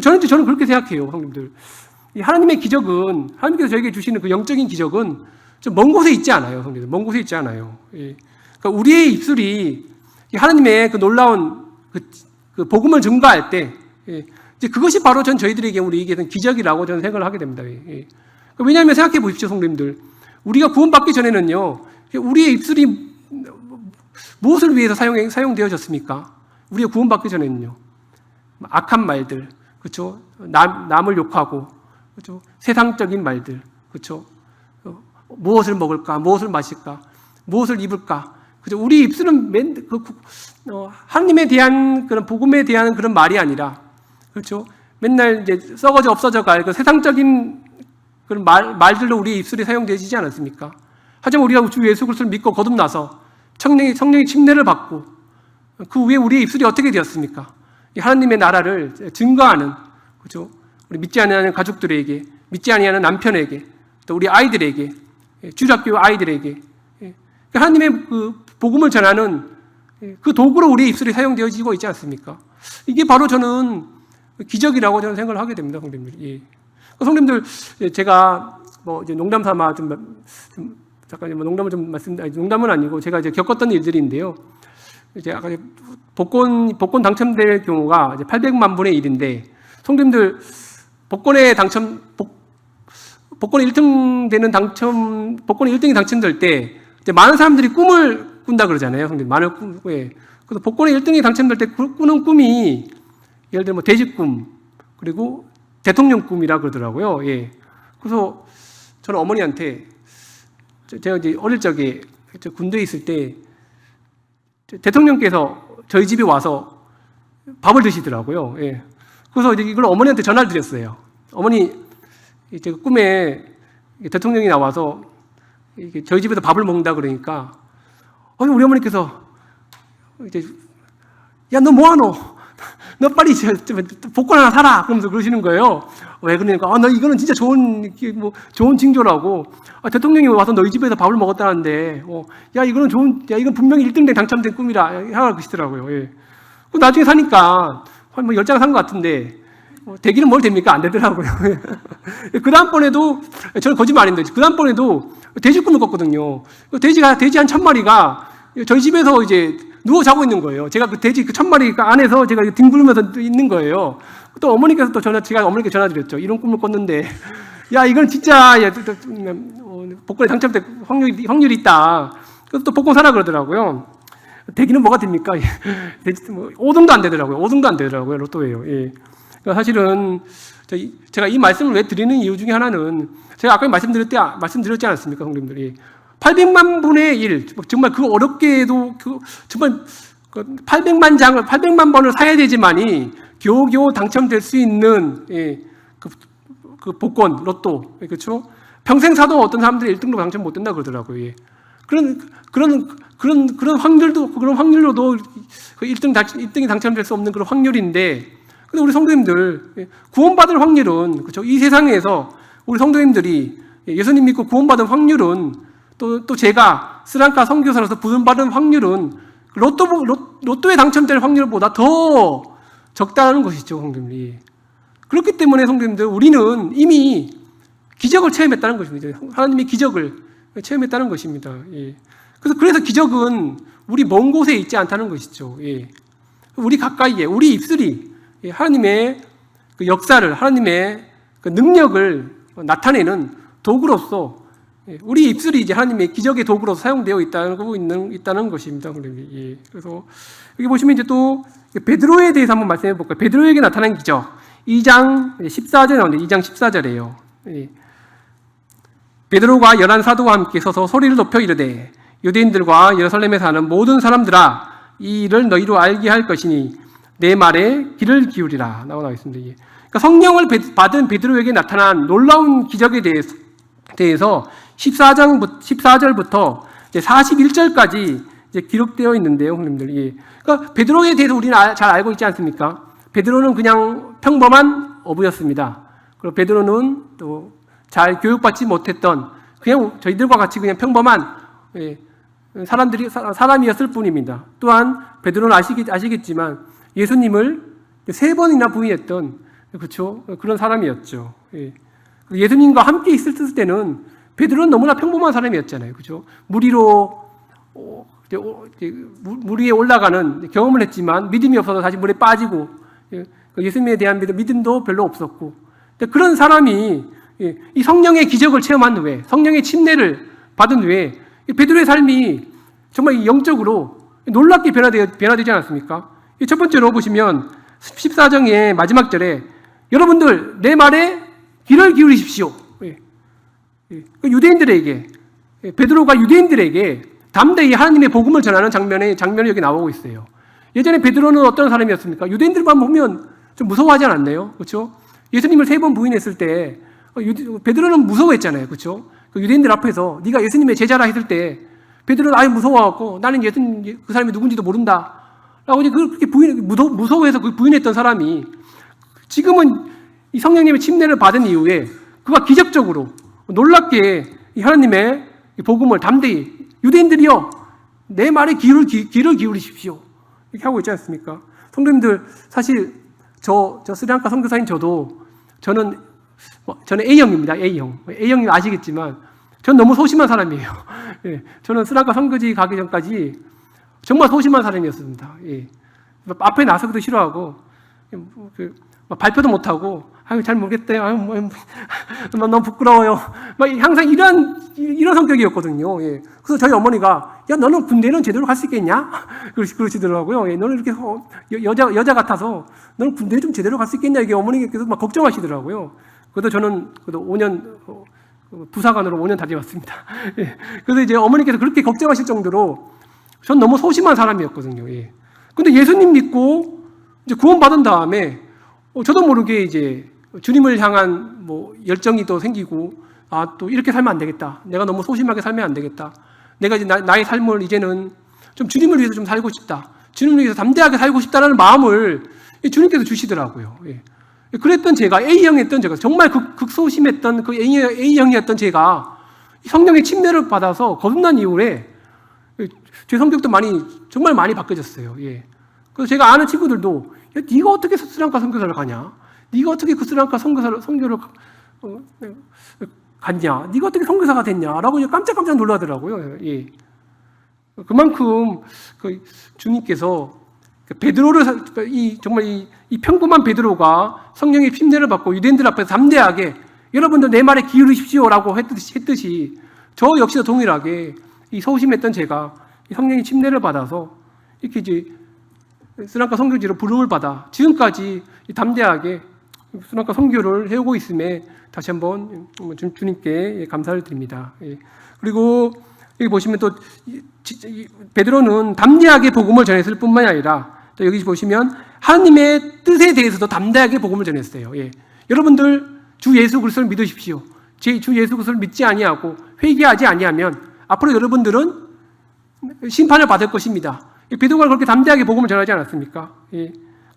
저는 그렇게 생각해요, 형님들. 이 하나님의 기적은, 하나님께서 저에게 주시는 그 영적인 기적은 좀 먼 곳에 있지 않아요, 형님들. 먼 곳에 있지 않아요. 예. 그러니까 우리의 입술이 하나님의 그 놀라운 그 복음을 증거할 때, 예, 이제 그것이 바로 저희들에게 우리에게는 기적이라고 저는 생각을 하게 됩니다. 예. 왜냐하면 생각해 보십시오, 성도님들. 우리가 구원받기 전에는요, 우리의 입술이 무엇을 위해서 사용되어졌습니까? 우리가 구원받기 전에는요, 악한 말들, 그렇죠? 남을 욕하고, 그렇죠? 세상적인 말들, 그렇죠? 무엇을 먹을까, 무엇을 마실까, 무엇을 입을까, 그렇죠? 우리 입술은 하나님에 대한 그런 복음에 대한 그런 말이 아니라, 그렇죠? 맨날 이제 썩어져 없어져 갈 그 세상적인 그런 말들로 우리의 입술이 사용되지 않았습니까? 하지만 우리가 주 예수 그리스도를 믿고 거듭나서 성령의 침례를 받고 그 후에 우리의 입술이 어떻게 되었습니까? 이 하나님의 나라를 증거하는, 그렇죠? 우리 믿지 않는 가족들에게, 믿지 않는 남편에게, 또 우리 아이들에게, 주일학교 아이들에게 하나님의 그 복음을 전하는 그 도구로 우리의 입술이 사용되어지고 있지 않습니까? 이게 바로 저는 기적이라고 저는 생각을 하게 됩니다, 성도님들. 예. 성도님들, 제가 뭐 이제 농담 삼아 잠깐 뭐 농담을 좀 농담은 아니고 제가 이제 겪었던 일들인데요. 이제 아까 복권 당첨될 경우가 이제 800만 분의 1인데, 성도님들 복권에 1등이 당첨될 때 이제 많은 사람들이 꿈을 꾼다 그러잖아요. 성도님, 예. 그래서 복권에 1등이 당첨될 때 꾸는 꿈이 예를 들면 뭐 돼지 꿈, 그리고 대통령 꿈이라 그러더라고요. 예. 그래서 저는 어머니한테, 제가 이제 어릴 적에 군대에 있을 때 대통령께서 저희 집에 와서 밥을 드시더라고요. 예. 그래서 이제 이걸 어머니한테 전화를 드렸어요. 어머니, 제가 꿈에 대통령이 나와서 저희 집에서 밥을 먹는다 그러니까, 우리 어머니께서 이제, 야, 너 뭐하노? 너 빨리 복권 하나 사라! 그러면서 그러시는 거예요. 왜 그러니까, 너 이거는 진짜 좋은 징조라고. 대통령이 와서 너희 집에서 밥을 먹었다는데, 이건 분명히 1등 당첨된 꿈이라, 하라고 그러시더라고요. 예. 나중에 사니까, 한 10장 산 것 같은데, 되기는 뭘 됩니까? 안 되더라고요. 그 다음번에도, 저는 거짓말 아닌데, 그 다음번에도 돼지 꿈을 꿨거든요. 돼지 한 1000마리가 저희 집에서 이제 누워 자고 있는 거예요. 제가 그 돼지 1000마리 안에서 제가 뒹굴면서 있는 거예요. 또 어머니께서 제가 어머니께 전화 드렸죠. 이런 꿈을 꿨는데, 야, 이건 진짜, 복권에 당첨될 확률이 있다. 그래서 또 복권 사라 그러더라고요. 되기는 뭐가 됩니까? 5등도 안 되더라고요. 5등도 안 되더라고요. 로또예요. 예. 그러니까 사실은 제가 이 말씀을 왜 드리는 이유 중에 하나는 제가 아까 말씀드렸지 않았습니까, 성도님들이 800만 분의 1 정말 그 어렵게도 정말 800만 번을 사야 되지만이 겨우겨우 당첨될 수 있는 그 복권 로또 그렇죠? 평생 사도 어떤 사람들이 1등도 당첨 못 된다 그러더라고요. 예. 그런 확률로도 1등이 당첨될 수 없는 그런 확률인데, 근데 우리 성도님들 구원받을 확률은 그렇죠? 이 세상에서 우리 성도님들이 예수님 믿고 구원받은 확률은 또 제가 스리랑카 선교사로서 부름받은 확률은 로또에 당첨될 확률보다 더 적다는 것이죠, 성도님들이. 그렇기 때문에 성도님들 우리는 이미 기적을 체험했다는 것입니다. 하나님의 기적을 체험했다는 것입니다. 예. 그래서 기적은 우리 먼 곳에 있지 않다는 것이죠. 예. 우리 가까이에 우리 입술이 하나님의 그 역사를, 하나님의 그 능력을 나타내는 도구로서 우리 입술이 이제 하나님의 기적의 도구로서 사용되어 있다는 것입니다. 예. 그래서 여기 보시면 이제 또 베드로에 대해서 한번 말씀해 볼까요? 베드로에게 나타난 기적 2장 14절에 나오는데 2장 14절이에요. 예. 베드로가 11사도와 함께 서서 소리를 높여 이르되 유대인들과 예루살렘에 사는 모든 사람들아 이 일을 너희로 알게 할 것이니 내 말에 귀를 기울이라 나와 있습니다. 그러니까 성령을 받은 베드로에게 나타난 놀라운 기적에 대해서 14절부터 41절까지 이제 기록되어 있는데요, 형님들. 그러니까 베드로에 대해서 우리는 잘 알고 있지 않습니까? 베드로는 그냥 평범한 어부였습니다. 그리고 베드로는 또 잘 교육받지 못했던 그냥 저희들과 같이 그냥 평범한 사람이었을 뿐입니다. 또한 베드로는 아시겠지만 예수님을 3번이나 부인했던 그렇죠? 그런 사람이었죠. 예수님과 함께 있을 때는 베드로는 너무나 평범한 사람이었잖아요. 그렇죠? 물 위에 올라가는 경험을 했지만 믿음이 없어서 다시 물에 빠지고 예수님에 대한 믿음도 별로 없었고 그런 사람이 이 성령의 기적을 체험한 후에 성령의 침례를 받은 후에 베드로의 삶이 정말 영적으로 놀랍게 변화되지 않았습니까? 첫 번째로 보시면 14장의 마지막 절에 여러분들 내 말에 귀를 기울이십시오. 유대인들에게 베드로가 유대인들에게 담대히 하나님의 복음을 전하는 장면이 여기 나오고 있어요. 예전에 베드로는 어떤 사람이었습니까? 유대인들만 보면 좀 무서워하지 않았나요? 그렇죠? 예수님을 3번 부인했을 때 베드로는 무서워했잖아요. 그렇죠? 그 유대인들 앞에서 네가 예수님의 제자라 했을 때 베드로는 아예 무서워하고 나는 예수님 그 사람이 누군지도 모른다 라고 그렇게 무서워해서 부인했던 사람이 지금은 이 성령님의 침례를 받은 이후에 그가 기적적으로 놀랍게 이 하나님의 복음을 담대히 유대인들이여 내 말에 귀를 기울이십시오 이렇게 하고 있지 않습니까? 성도님들 사실 저 스리랑카 선교사인 저는 A형입니다. A형님 아시겠지만 전 너무 소심한 사람이에요. 예, 저는 스리랑카 선교지 가기 전까지 정말 소심한 사람이었습니다. 예, 앞에 나서기도 싫어하고 발표도 못하고 잘 모르겠대요. 너무 부끄러워요. 항상 이런 성격이었거든요. 예. 그래서 저희 어머니가 야 너는 군대는 제대로 갈 수 있겠냐? 그러시더라고요. 예, 너는 이렇게 여자 같아서 너는 군대 좀 제대로 갈 수 있겠냐? 이게 어머니께서 막 걱정하시더라고요. 그래도 저는 5년 부사관으로 5년 다녀왔습니다. 예. 그래서 이제 어머니께서 그렇게 걱정하실 정도로 전 너무 소심한 사람이었거든요. 예. 근데 예수님 믿고 이제 구원받은 다음에 저도 모르게 이제 주님을 향한 열정이 또 생기고 또 이렇게 살면 안 되겠다. 내가 너무 소심하게 살면 안 되겠다. 내가 이제 나의 삶을 이제는 좀 주님을 위해서 좀 살고 싶다. 주님을 위해서 담대하게 살고 싶다라는 마음을 주님께서 주시더라고요. 예. 그랬던 제가 A형이었던 제가 정말 극소심했던 그 A형이었던 제가 성령의 침례를 받아서 거듭난 이후에 제 성격도 정말 많이 바뀌어졌어요. 예. 그래서 제가 아는 친구들도 야, 네가 어떻게 스리랑카 선교사를 가냐? 네가 어떻게 그 스리랑카 선교를 갔냐? 네가 어떻게 선교사가 됐냐?라고 깜짝깜짝 놀라더라고요. 예. 그만큼 주님께서 베드로를 정말 이 평범한 베드로가 성령의 침례를 받고 유대인들 앞에서 담대하게 여러분들 내 말에 기울이십시오라고 했듯이 저 역시도 동일하게 이 소심했던 제가 이 성령의 침례를 받아서 이렇게 이제 스리랑카 선교지로 부름을 받아 지금까지 담대하게 스리랑카 선교를 해오고 있음에 다시 한번 주님께 감사를 드립니다. 그리고 여기 보시면 또 베드로는 담대하게 복음을 전했을 뿐만이 아니라 또 여기 보시면 하나님의 뜻에 대해서도 담대하게 복음을 전했어요. 여러분들 주 예수 그리스도를 믿으십시오. 주 예수 그리스도를 믿지 아니하고 회개하지 아니하면 앞으로 여러분들은 심판을 받을 것입니다. 베드로가 그렇게 담대하게 복음을 전하지 않았습니까?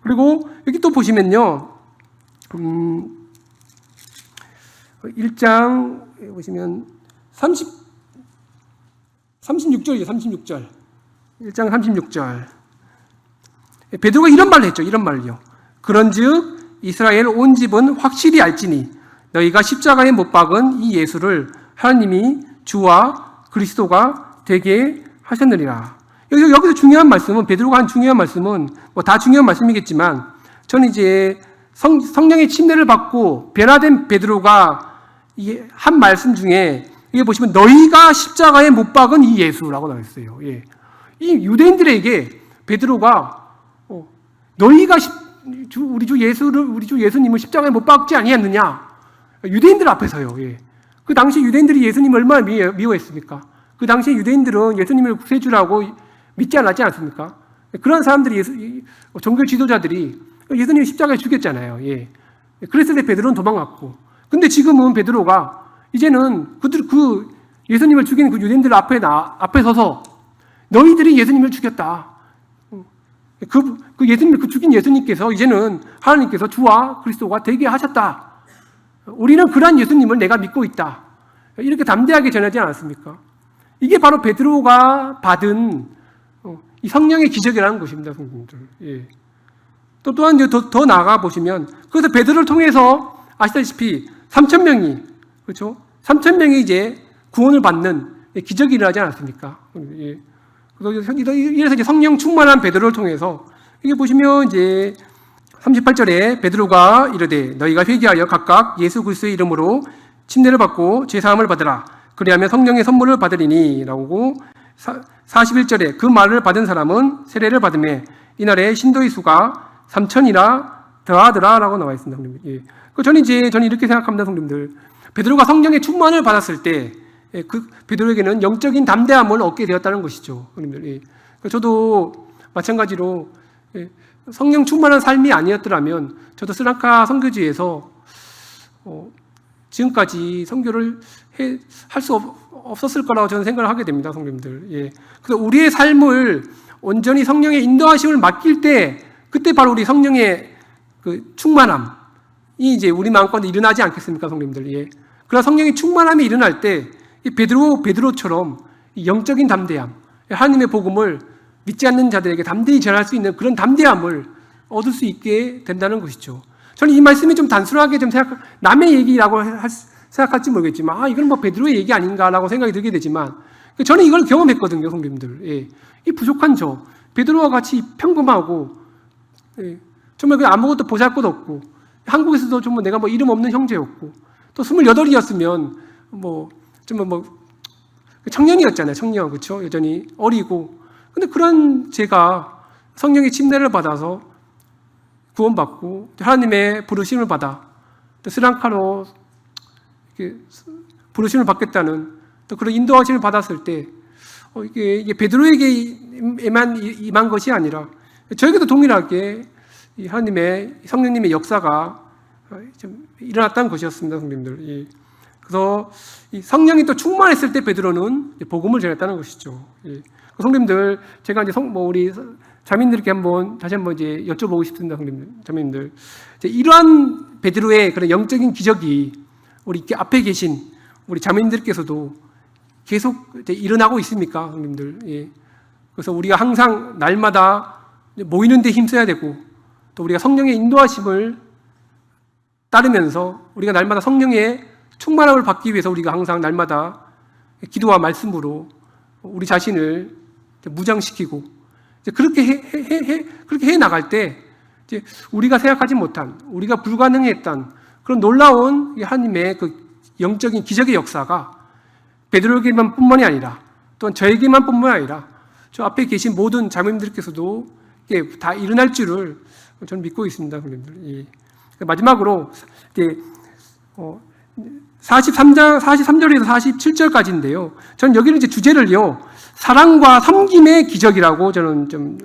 그리고 여기 또 보시면요, 1장 보시면 36절이에요. 36절. 1장 36절. 베드로가 이런 말을 했죠. 이런 말을요. 그런즉 이스라엘 온 집은 확실히 알지니 너희가 십자가에 못 박은 이 예수를 하나님이 주와 그리스도가 되게 하셨느니라. 여기서 중요한 말씀은, 베드로가 한 중요한 말씀은 뭐 다 중요한 말씀이겠지만, 저는 이제 성령의 침례를 받고 변화된 베드로가 한 말씀 중에 이게 보시면 너희가 십자가에 못 박은 이 예수라고 나와 있어요. 이 유대인들에게 베드로가 너희가 우리 주 예수님을 십자가에 못 박지 아니했느냐? 유대인들 앞에서요. 그 당시 유대인들이 예수님을 얼마나 미워했습니까? 그 당시 유대인들은 예수님을 구세주라고 믿지 않았지 않습니까? 그런 사람들이 종교 지도자들이 예수님을 십자가에 죽였잖아요. 그랬을 때 베드로는 도망갔고, 근데 지금은 베드로가 이제는 그 예수님을 죽인 그 유대인들 앞에 서서 너희들이 예수님을 죽였다. 그 죽인 예수님께서 이제는 하나님께서 주와 그리스도가 되게 하셨다. 우리는 그러한 예수님을 내가 믿고 있다. 이렇게 담대하게 전하지 않았습니까? 이게 바로 베드로가 받은 이 성령의 기적이라는 것입니다, 성도님들. 또한 더 나아가 보시면, 그래서 베드로를 통해서 아시다시피 3,000명이, 그렇죠? 3,000명이 이제 구원을 받는 기적이 일어나지 않았습니까? 그래서 이제 성령 충만한 베드로를 통해서, 이게 보시면 이제 38절에 베드로가 이르되 너희가 회개하여 각각 예수 그리스도의 이름으로 침례를 받고 죄사함을 받으라. 그리하면 성령의 선물을 받으리니 라고 41절에 그 말을 받은 사람은 세례를 받으며 이날에 신도의 수가 3,000이나 더하더라 라고 나와 있습니다. 저는 이렇게 생각합니다, 성도님들. 베드로가 성령의 충만을 받았을 때 그 베드로에게는 영적인 담대함을 얻게 되었다는 것이죠, 성도님들. 저도 마찬가지로 성령 충만한 삶이 아니었더라면 저도 스리랑카 선교지에서 지금까지 선교를 할 수 없었을 거라고 저는 생각을 하게 됩니다, 성도님들. 그래서 우리의 삶을 온전히 성령의 인도하심을 맡길 때, 그때 바로 우리 성령의 그 충만함이 이제 우리 마음가운데 일어나지 않겠습니까, 성도님들? 그러나 성령의 충만함이 일어날 때, 이 베드로처럼 이 영적인 담대함, 하나님의 복음을 믿지 않는 자들에게 담대히 전할 수 있는 그런 담대함을 얻을 수 있게 된다는 것이죠. 저는 이 말씀이 좀 단순하게 남의 얘기라고 생각할지 모르겠지만, 이건 뭐 베드로의 얘기 아닌가라고 생각이 들게 되지만, 저는 이걸 경험했거든요, 성도님들. 이 부족한 베드로와 같이 평범하고, 정말 아무것도 보잘것 없고, 한국에서도 정말 내가 이름 없는 형제였고, 또 28이었으면 청년이었잖아요, 청년. 그렇죠? 여전히 어리고. 근데 그런 제가 성령의 침례를 받아서 구원받고 하나님의 부르심을 받아 또 스리랑카로 부르심을 받겠다는 또 그런 인도하심을 받았을 때 이게 베드로에게만 임한 것이 아니라 저에게도 동일하게 이 하나님의 성령님의 역사가 좀 일어났다는 것이었습니다, 성도님들. 그래서 이 성령이 또 충만했을 때 베드로는 복음을 전했다는 것이죠. 성도님들, 제가 이제 우리 자매님들께 다시 한번 이제 여쭤보고 싶습니다, 자매님들. 이러한 베드로의 그런 영적인 기적이 우리 앞에 계신 우리 자매님들께서도 계속 일어나고 있습니까, 성도님들? 그래서 우리가 항상 날마다 모이는데 힘써야 되고, 또 우리가 성령의 인도하심을 따르면서 우리가 날마다 성령의 충만함을 받기 위해서 우리가 항상 날마다 기도와 말씀으로 우리 자신을 무장시키고 그렇게 해 나갈 때 우리가 생각하지 못한, 우리가 불가능했던 그런 놀라운 하나님의 그 영적인 기적의 역사가 베드로에게만 뿐만이 아니라 또한 저에게만 뿐만이 아니라 저 앞에 계신 모든 자매님들께서도 다 일어날 줄을 저는 믿고 있습니다, 여러분들. 마지막으로 이제 43절에서 47절까지인데요. 저는 여기는 이제 주제를요, 사랑과 섬김의 기적이라고 저는 좀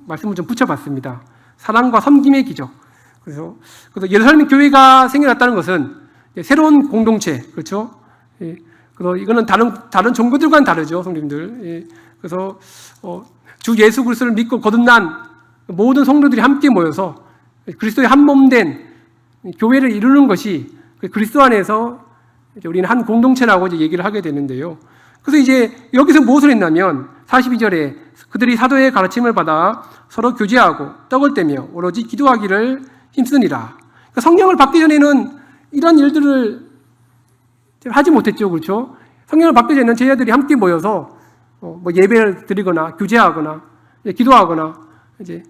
말씀을 좀 붙여봤습니다. 사랑과 섬김의 기적. 그래서 예루살렘 교회가 생겨났다는 것은 새로운 공동체, 그렇죠? 예. 그래서 이거는 다른 종교들과는 다르죠, 성도님들. 예. 그래서 주 예수 그리스도를 믿고 거듭난 모든 성도들이 함께 모여서 그리스도의 한 몸된 교회를 이루는 것이 그리스도 안에서 우리는 한 공동체라고 이제 얘기를 하게 되는데요. 그래서 이제 여기서 무엇을 했냐면 42절에 그들이 사도의 가르침을 받아 서로 교제하고 떡을 떼며 오로지 기도하기를 힘쓰니라. 그러니까 성령을 받기 전에는 이런 일들을 하지 못했죠, 그렇죠? 성령을 받기 전에는 제자들이 함께 모여서 뭐 예배를 드리거나 교제하거나 기도하거나 이제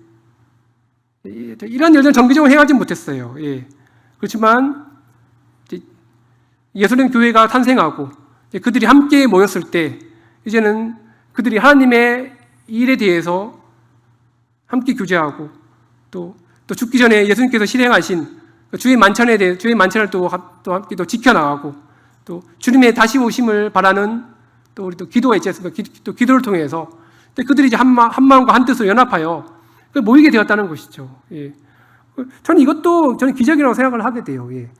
이런 일들을 정기적으로 해하지 못했어요. 예. 그렇지만 예수님 교회가 탄생하고 그들이 함께 모였을 때 이제는 그들이 하나님의 일에 대해서 함께 교제하고 또 죽기 전에 예수님께서 실행하신 주의 만찬에 대해 주의 만찬을 또 함께 또 지켜나가고 또 주님의 다시 오심을 바라는 또 우리 또 기도가 있지 않습니까? 또 기도를 통해서 그들이 이제 한 마음과 한 뜻으로 연합하여 모이게 되었다는 것이죠. 예. 저는 기적이라고 생각을 하게 돼요. 예.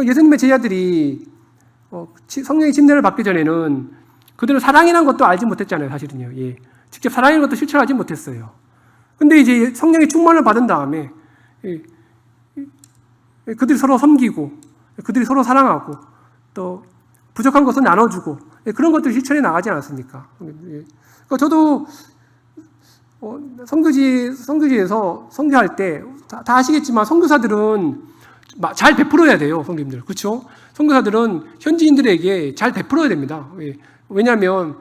예수님의 제자들이 성령의 침례를 받기 전에는 그들은 사랑이라는 것도 알지 못했잖아요, 사실은요. 예. 직접 사랑이라는 것도 실천하지 못했어요. 근데 이제 성령의 충만을 받은 다음에 그들이 서로 섬기고 그들이 서로 사랑하고 또 부족한 것은 나눠주고 그런 것들을 실천해 나가지 않았습니까? 그러니까 저도 선교지에서 선교할 때 다 아시겠지만 선교사들은 잘 베풀어야 돼요, 성도님들. 그렇죠? 선교사들은 현지인들에게 잘 베풀어야 됩니다. 왜냐하면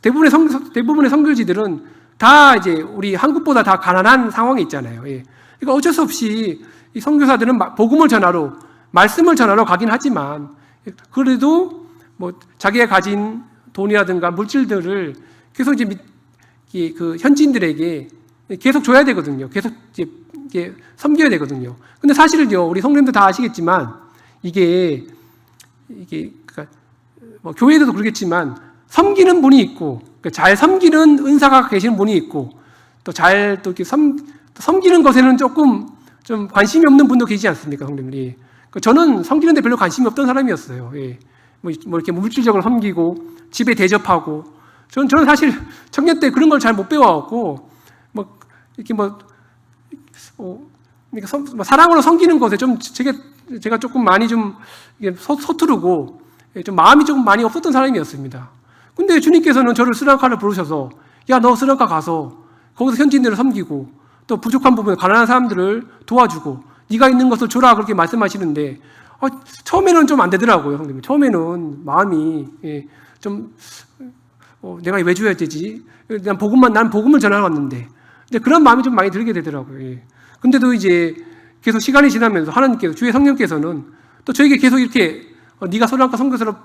대부분의 선교지들은 다 이제 우리 한국보다 다 가난한 상황에 있잖아요. 그러니까 어쩔 수 없이 이 선교사들은 복음을 전하러 말씀을 전하러 가긴 하지만 그래도 뭐 자기가 가진 돈이라든가 물질들을 계속 이제 그 현지인들에게 계속 줘야 되거든요. 계속 이제 섬겨야 되거든요. 근데 사실은요, 우리 성도님들 다 아시겠지만 이게 그러니까 뭐 교회에도 그러겠지만 섬기는 분이 있고 그러니까 잘 섬기는 은사가 계시는 분이 있고 또 이렇게 섬기는 것에는 조금 좀 관심이 없는 분도 계시지 않습니까, 성도님들이? 저는 섬기는 데 별로 관심이 없던 사람이었어요. 예. 뭐 이렇게 물질적으로 섬기고 집에 대접하고 저는 사실 청년 때 그런 걸 잘 못 배워갖고 뭐 이렇게 그러니까 사랑으로 섬기는 것에 좀 제가 조금 많이 좀 서투르고 좀 마음이 조금 많이 없었던 사람이었습니다. 근데 주님께서는 저를 스리랑카를 부르셔서 야, 너 스리랑카 가서 거기서 현지인들을 섬기고 또 부족한 부분 가난한 사람들을 도와주고 네가 있는 것을 줘라 그렇게 말씀하시는데 처음에는 좀 안 되더라고요, 성도님. 처음에는 마음이 좀 내가 왜 줘야 되지? 난 복음을 전하러 왔는데. 근데 그런 마음이 좀 많이 들게 되더라고요. 근데도 이제 계속 시간이 지나면서 하나님께서 주의 성령께서는 또 저에게 계속 이렇게 네가 스리랑카 선교사로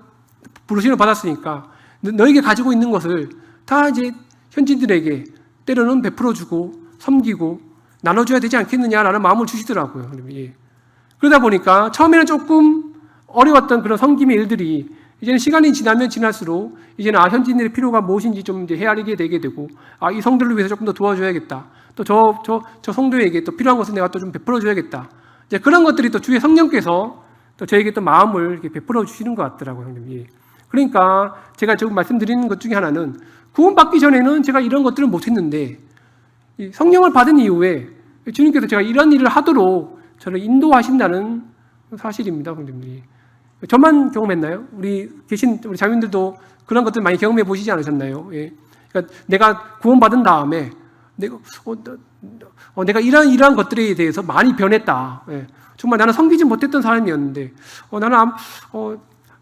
부르심을 받았으니까 너에게 가지고 있는 것을 다 이제 현지인들에게 때로는 베풀어주고 섬기고 나눠줘야 되지 않겠느냐라는 마음을 주시더라고요. 그러다 보니까 처음에는 조금 어려웠던 그런 섬김의 일들이 이제는 시간이 지나면 지날수록 이제는 현지인들의 필요가 무엇인지 좀 이제 헤아리게 되게 되고 이 성도를 위해서 조금 더 도와줘야겠다. 또 저 성도에게 또 필요한 것을 내가 또 좀 베풀어줘야겠다. 이제 그런 것들이 또 주의 성령께서 또 저에게 또 마음을 이렇게 베풀어 주시는 것 같더라고요, 형님. 그러니까 제가 지금 말씀드리는 것 중에 하나는 구원받기 전에는 제가 이런 것들을 못했는데 성령을 받은 이후에 주님께서 제가 이런 일을 하도록 저를 인도하신다는 사실입니다, 형님들이. 저만 경험했나요? 우리 장님들도 그런 것들 많이 경험해 보시지 않으셨나요? 그러니까 내가 구원받은 다음에 내가 이러한 것들에 대해서 많이 변했다. 정말 나는 섬기지 못했던 사람이었는데 나는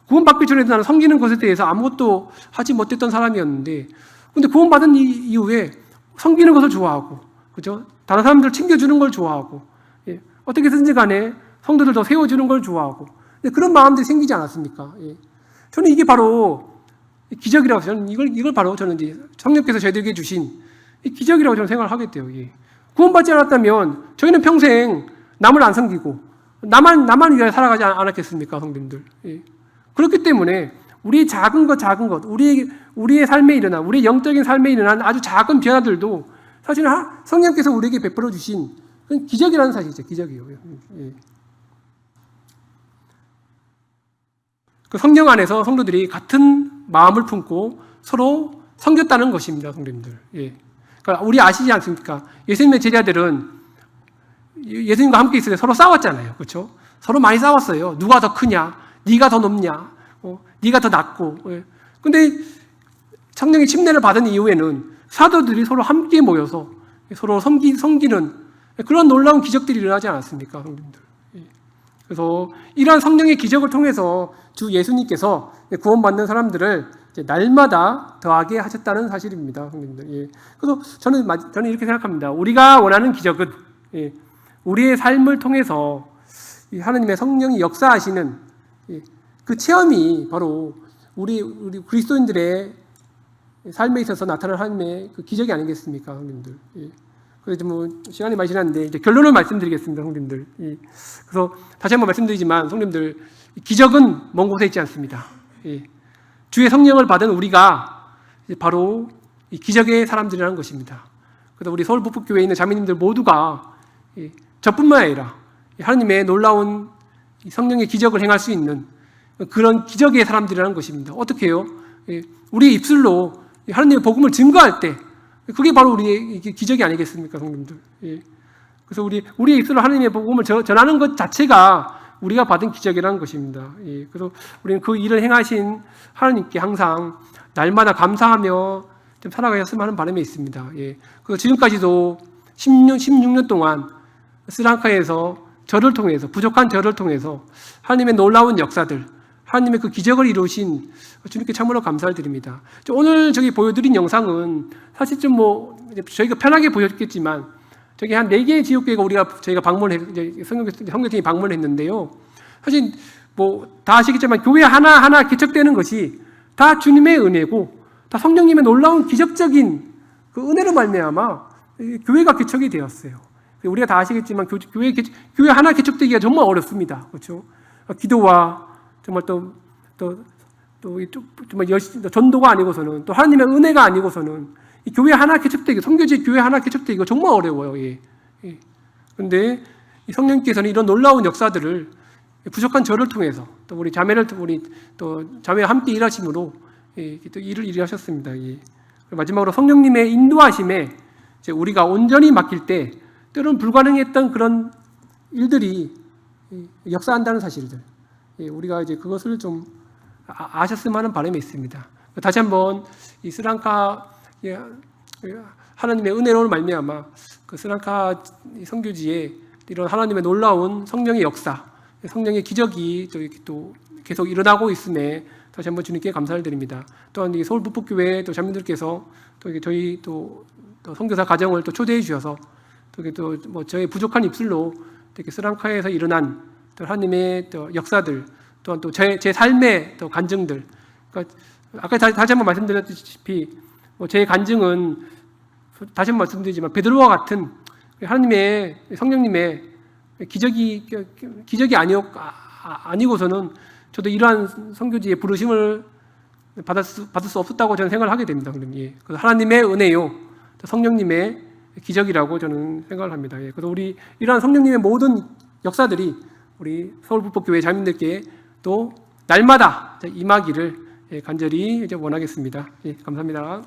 구원받기 전에도 나는 섬기는 것에 대해서 아무것도 하지 못했던 사람이었는데 근데 구원받은 이후에 섬기는 것을 좋아하고 그죠? 다른 사람들 챙겨주는 걸 좋아하고 어떻게든지 간에 성도들 더 세워주는 걸 좋아하고 그런 마음들이 생기지 않았습니까? 저는 이게 바로 기적이라고 저는 이걸 바로 저는 이제 성령께서 저희들에게 주신 기적이라고 저는 생각을 하게 돼요. 구원받지 않았다면 저희는 평생 남을 안 섬기고 나만 위하여 살아가지 않았겠습니까, 성도님들? 예. 그렇기 때문에 우리의 작은 것, 우리의 삶에 일어난, 우리의 영적인 삶에 일어난 아주 작은 변화들도 사실은 성령께서 우리에게 베풀어 주신 그건 기적이라는 사실이죠. 기적이에요. 예. 그 성령 안에서 성도들이 같은 마음을 품고 서로 섬겼다는 것입니다, 성도님들. 예. 그러니까 우리 아시지 않습니까? 예수님의 제자들은 예수님과 함께 있을 때 서로 싸웠잖아요, 그렇죠? 서로 많이 싸웠어요. 누가 더 크냐, 네가 더 높냐, 네가 더 낫고. 예. 근데 성령의 침례를 받은 이후에는 사도들이 서로 함께 모여서 서로 섬기는 그런 놀라운 기적들이 일어나지 않았습니까, 성도님들? 예. 그래서 이러한 성령의 기적을 통해서 주 예수님께서 구원받는 사람들을 날마다 더하게 하셨다는 사실입니다, 성도님들. 예. 그래서 저는 이렇게 생각합니다. 우리가 원하는 기적은 예. 우리의 삶을 통해서 하나님의 성령이 역사하시는 그 체험이 바로 우리 그리스도인들의 삶에 있어서 나타나는 하나님의 그 기적이 아니겠습니까, 성도님들? 예. 그래서 뭐 시간이 많이 지났는데 이제 결론을 말씀드리겠습니다, 성도님들. 예. 그래서 다시 한번 말씀드리지만, 성도님들, 기적은 먼 곳에 있지 않습니다. 예. 주의 성령을 받은 우리가 바로 이 기적의 사람들이라는 것입니다. 그래서 우리 서울북부교회에 있는 자매님들 모두가 저뿐만 아니라 하나님의 놀라운 성령의 기적을 행할 수 있는 그런 기적의 사람들이라는 것입니다. 어떻게 해요? 우리의 입술로 하나님의 복음을 증거할 때 그게 바로 우리의 기적이 아니겠습니까, 성도님들? 그래서 우리의 입술로 하나님의 복음을 전하는 것 자체가 우리가 받은 기적이라는 것입니다. 그래서 우리는 그 일을 행하신 하나님께 항상 날마다 감사하며 좀 살아가셨으면 하는 바람이 있습니다. 그래서 지금까지도 16년 동안 스리랑카에서 저를 통해서, 부족한 저를 통해서 하나님의 놀라운 역사들, 하나님의 그 기적을 이루신 주님께 참으로 감사를 드립니다. 오늘 저기 보여드린 영상은 사실 좀 저희가 편하게 보였겠지만 저기 한 4개의 지역교회가 저희가 선교팀이 방문했는데요. 사실 다 아시겠지만 교회 하나하나 개척되는 것이 다 주님의 은혜고 다 성령님의 놀라운 기적적인 그 은혜로 말미암아 교회가 개척이 되었어요. 우리가 다 아시겠지만 교회 하나 개척되기가 정말 어렵습니다. 그렇죠? 기도와 정말 정말 전도가 아니고서는 또 하나님의 은혜가 아니고서는 이 교회 하나 개척되기, 선교지 교회 하나 개척되기가 정말 어려워요. 그런데 이 성령께서는 이런 놀라운 역사들을 부족한 저를 통해서 또 우리 자매와 함께 일하심으로 또 일을 일하셨습니다. 마지막으로 성령님의 인도하심에 우리가 온전히 맡길 때 때로는 불가능했던 그런 일들이 역사한다는 사실들. 우리가 그것을 좀 아셨으면 하는 바람이 있습니다. 다시 한번 이 스리랑카 하나님의 은혜로 말미암아 그 스리랑카 선교지에 이런 하나님의 놀라운 성령의 역사, 성령의 기적이 또 계속 일어나고 있음에 다시 한번 주님께 감사를 드립니다. 또한 이 서울 북부교회 또 자매들께서 또 저희 또 선교사 가정을 또 초대해 주셔서 또 저의 부족한 입술로 이렇게 스리랑카에서 일어난 또 하나님의 또 역사들, 또한 또 제 삶의 또 간증들. 그러니까 아까 다시 한번 말씀드렸다시피 제 간증은 다시 한번 말씀드리지만 베드로와 같은 하나님의 성령님의 기적이 아니고서는 저도 이러한 선교지의 부르심을 받을 수 없었다고 저는 생각을 하게 됩니다. 그래서 하나님의 은혜요, 성령님의 기적이라고 저는 생각을 합니다. 그래서 우리 이러한 성령님의 모든 역사들이 우리 서울북부교회 자매님들께 또 날마다 임하기를 간절히 원하겠습니다. 감사합니다.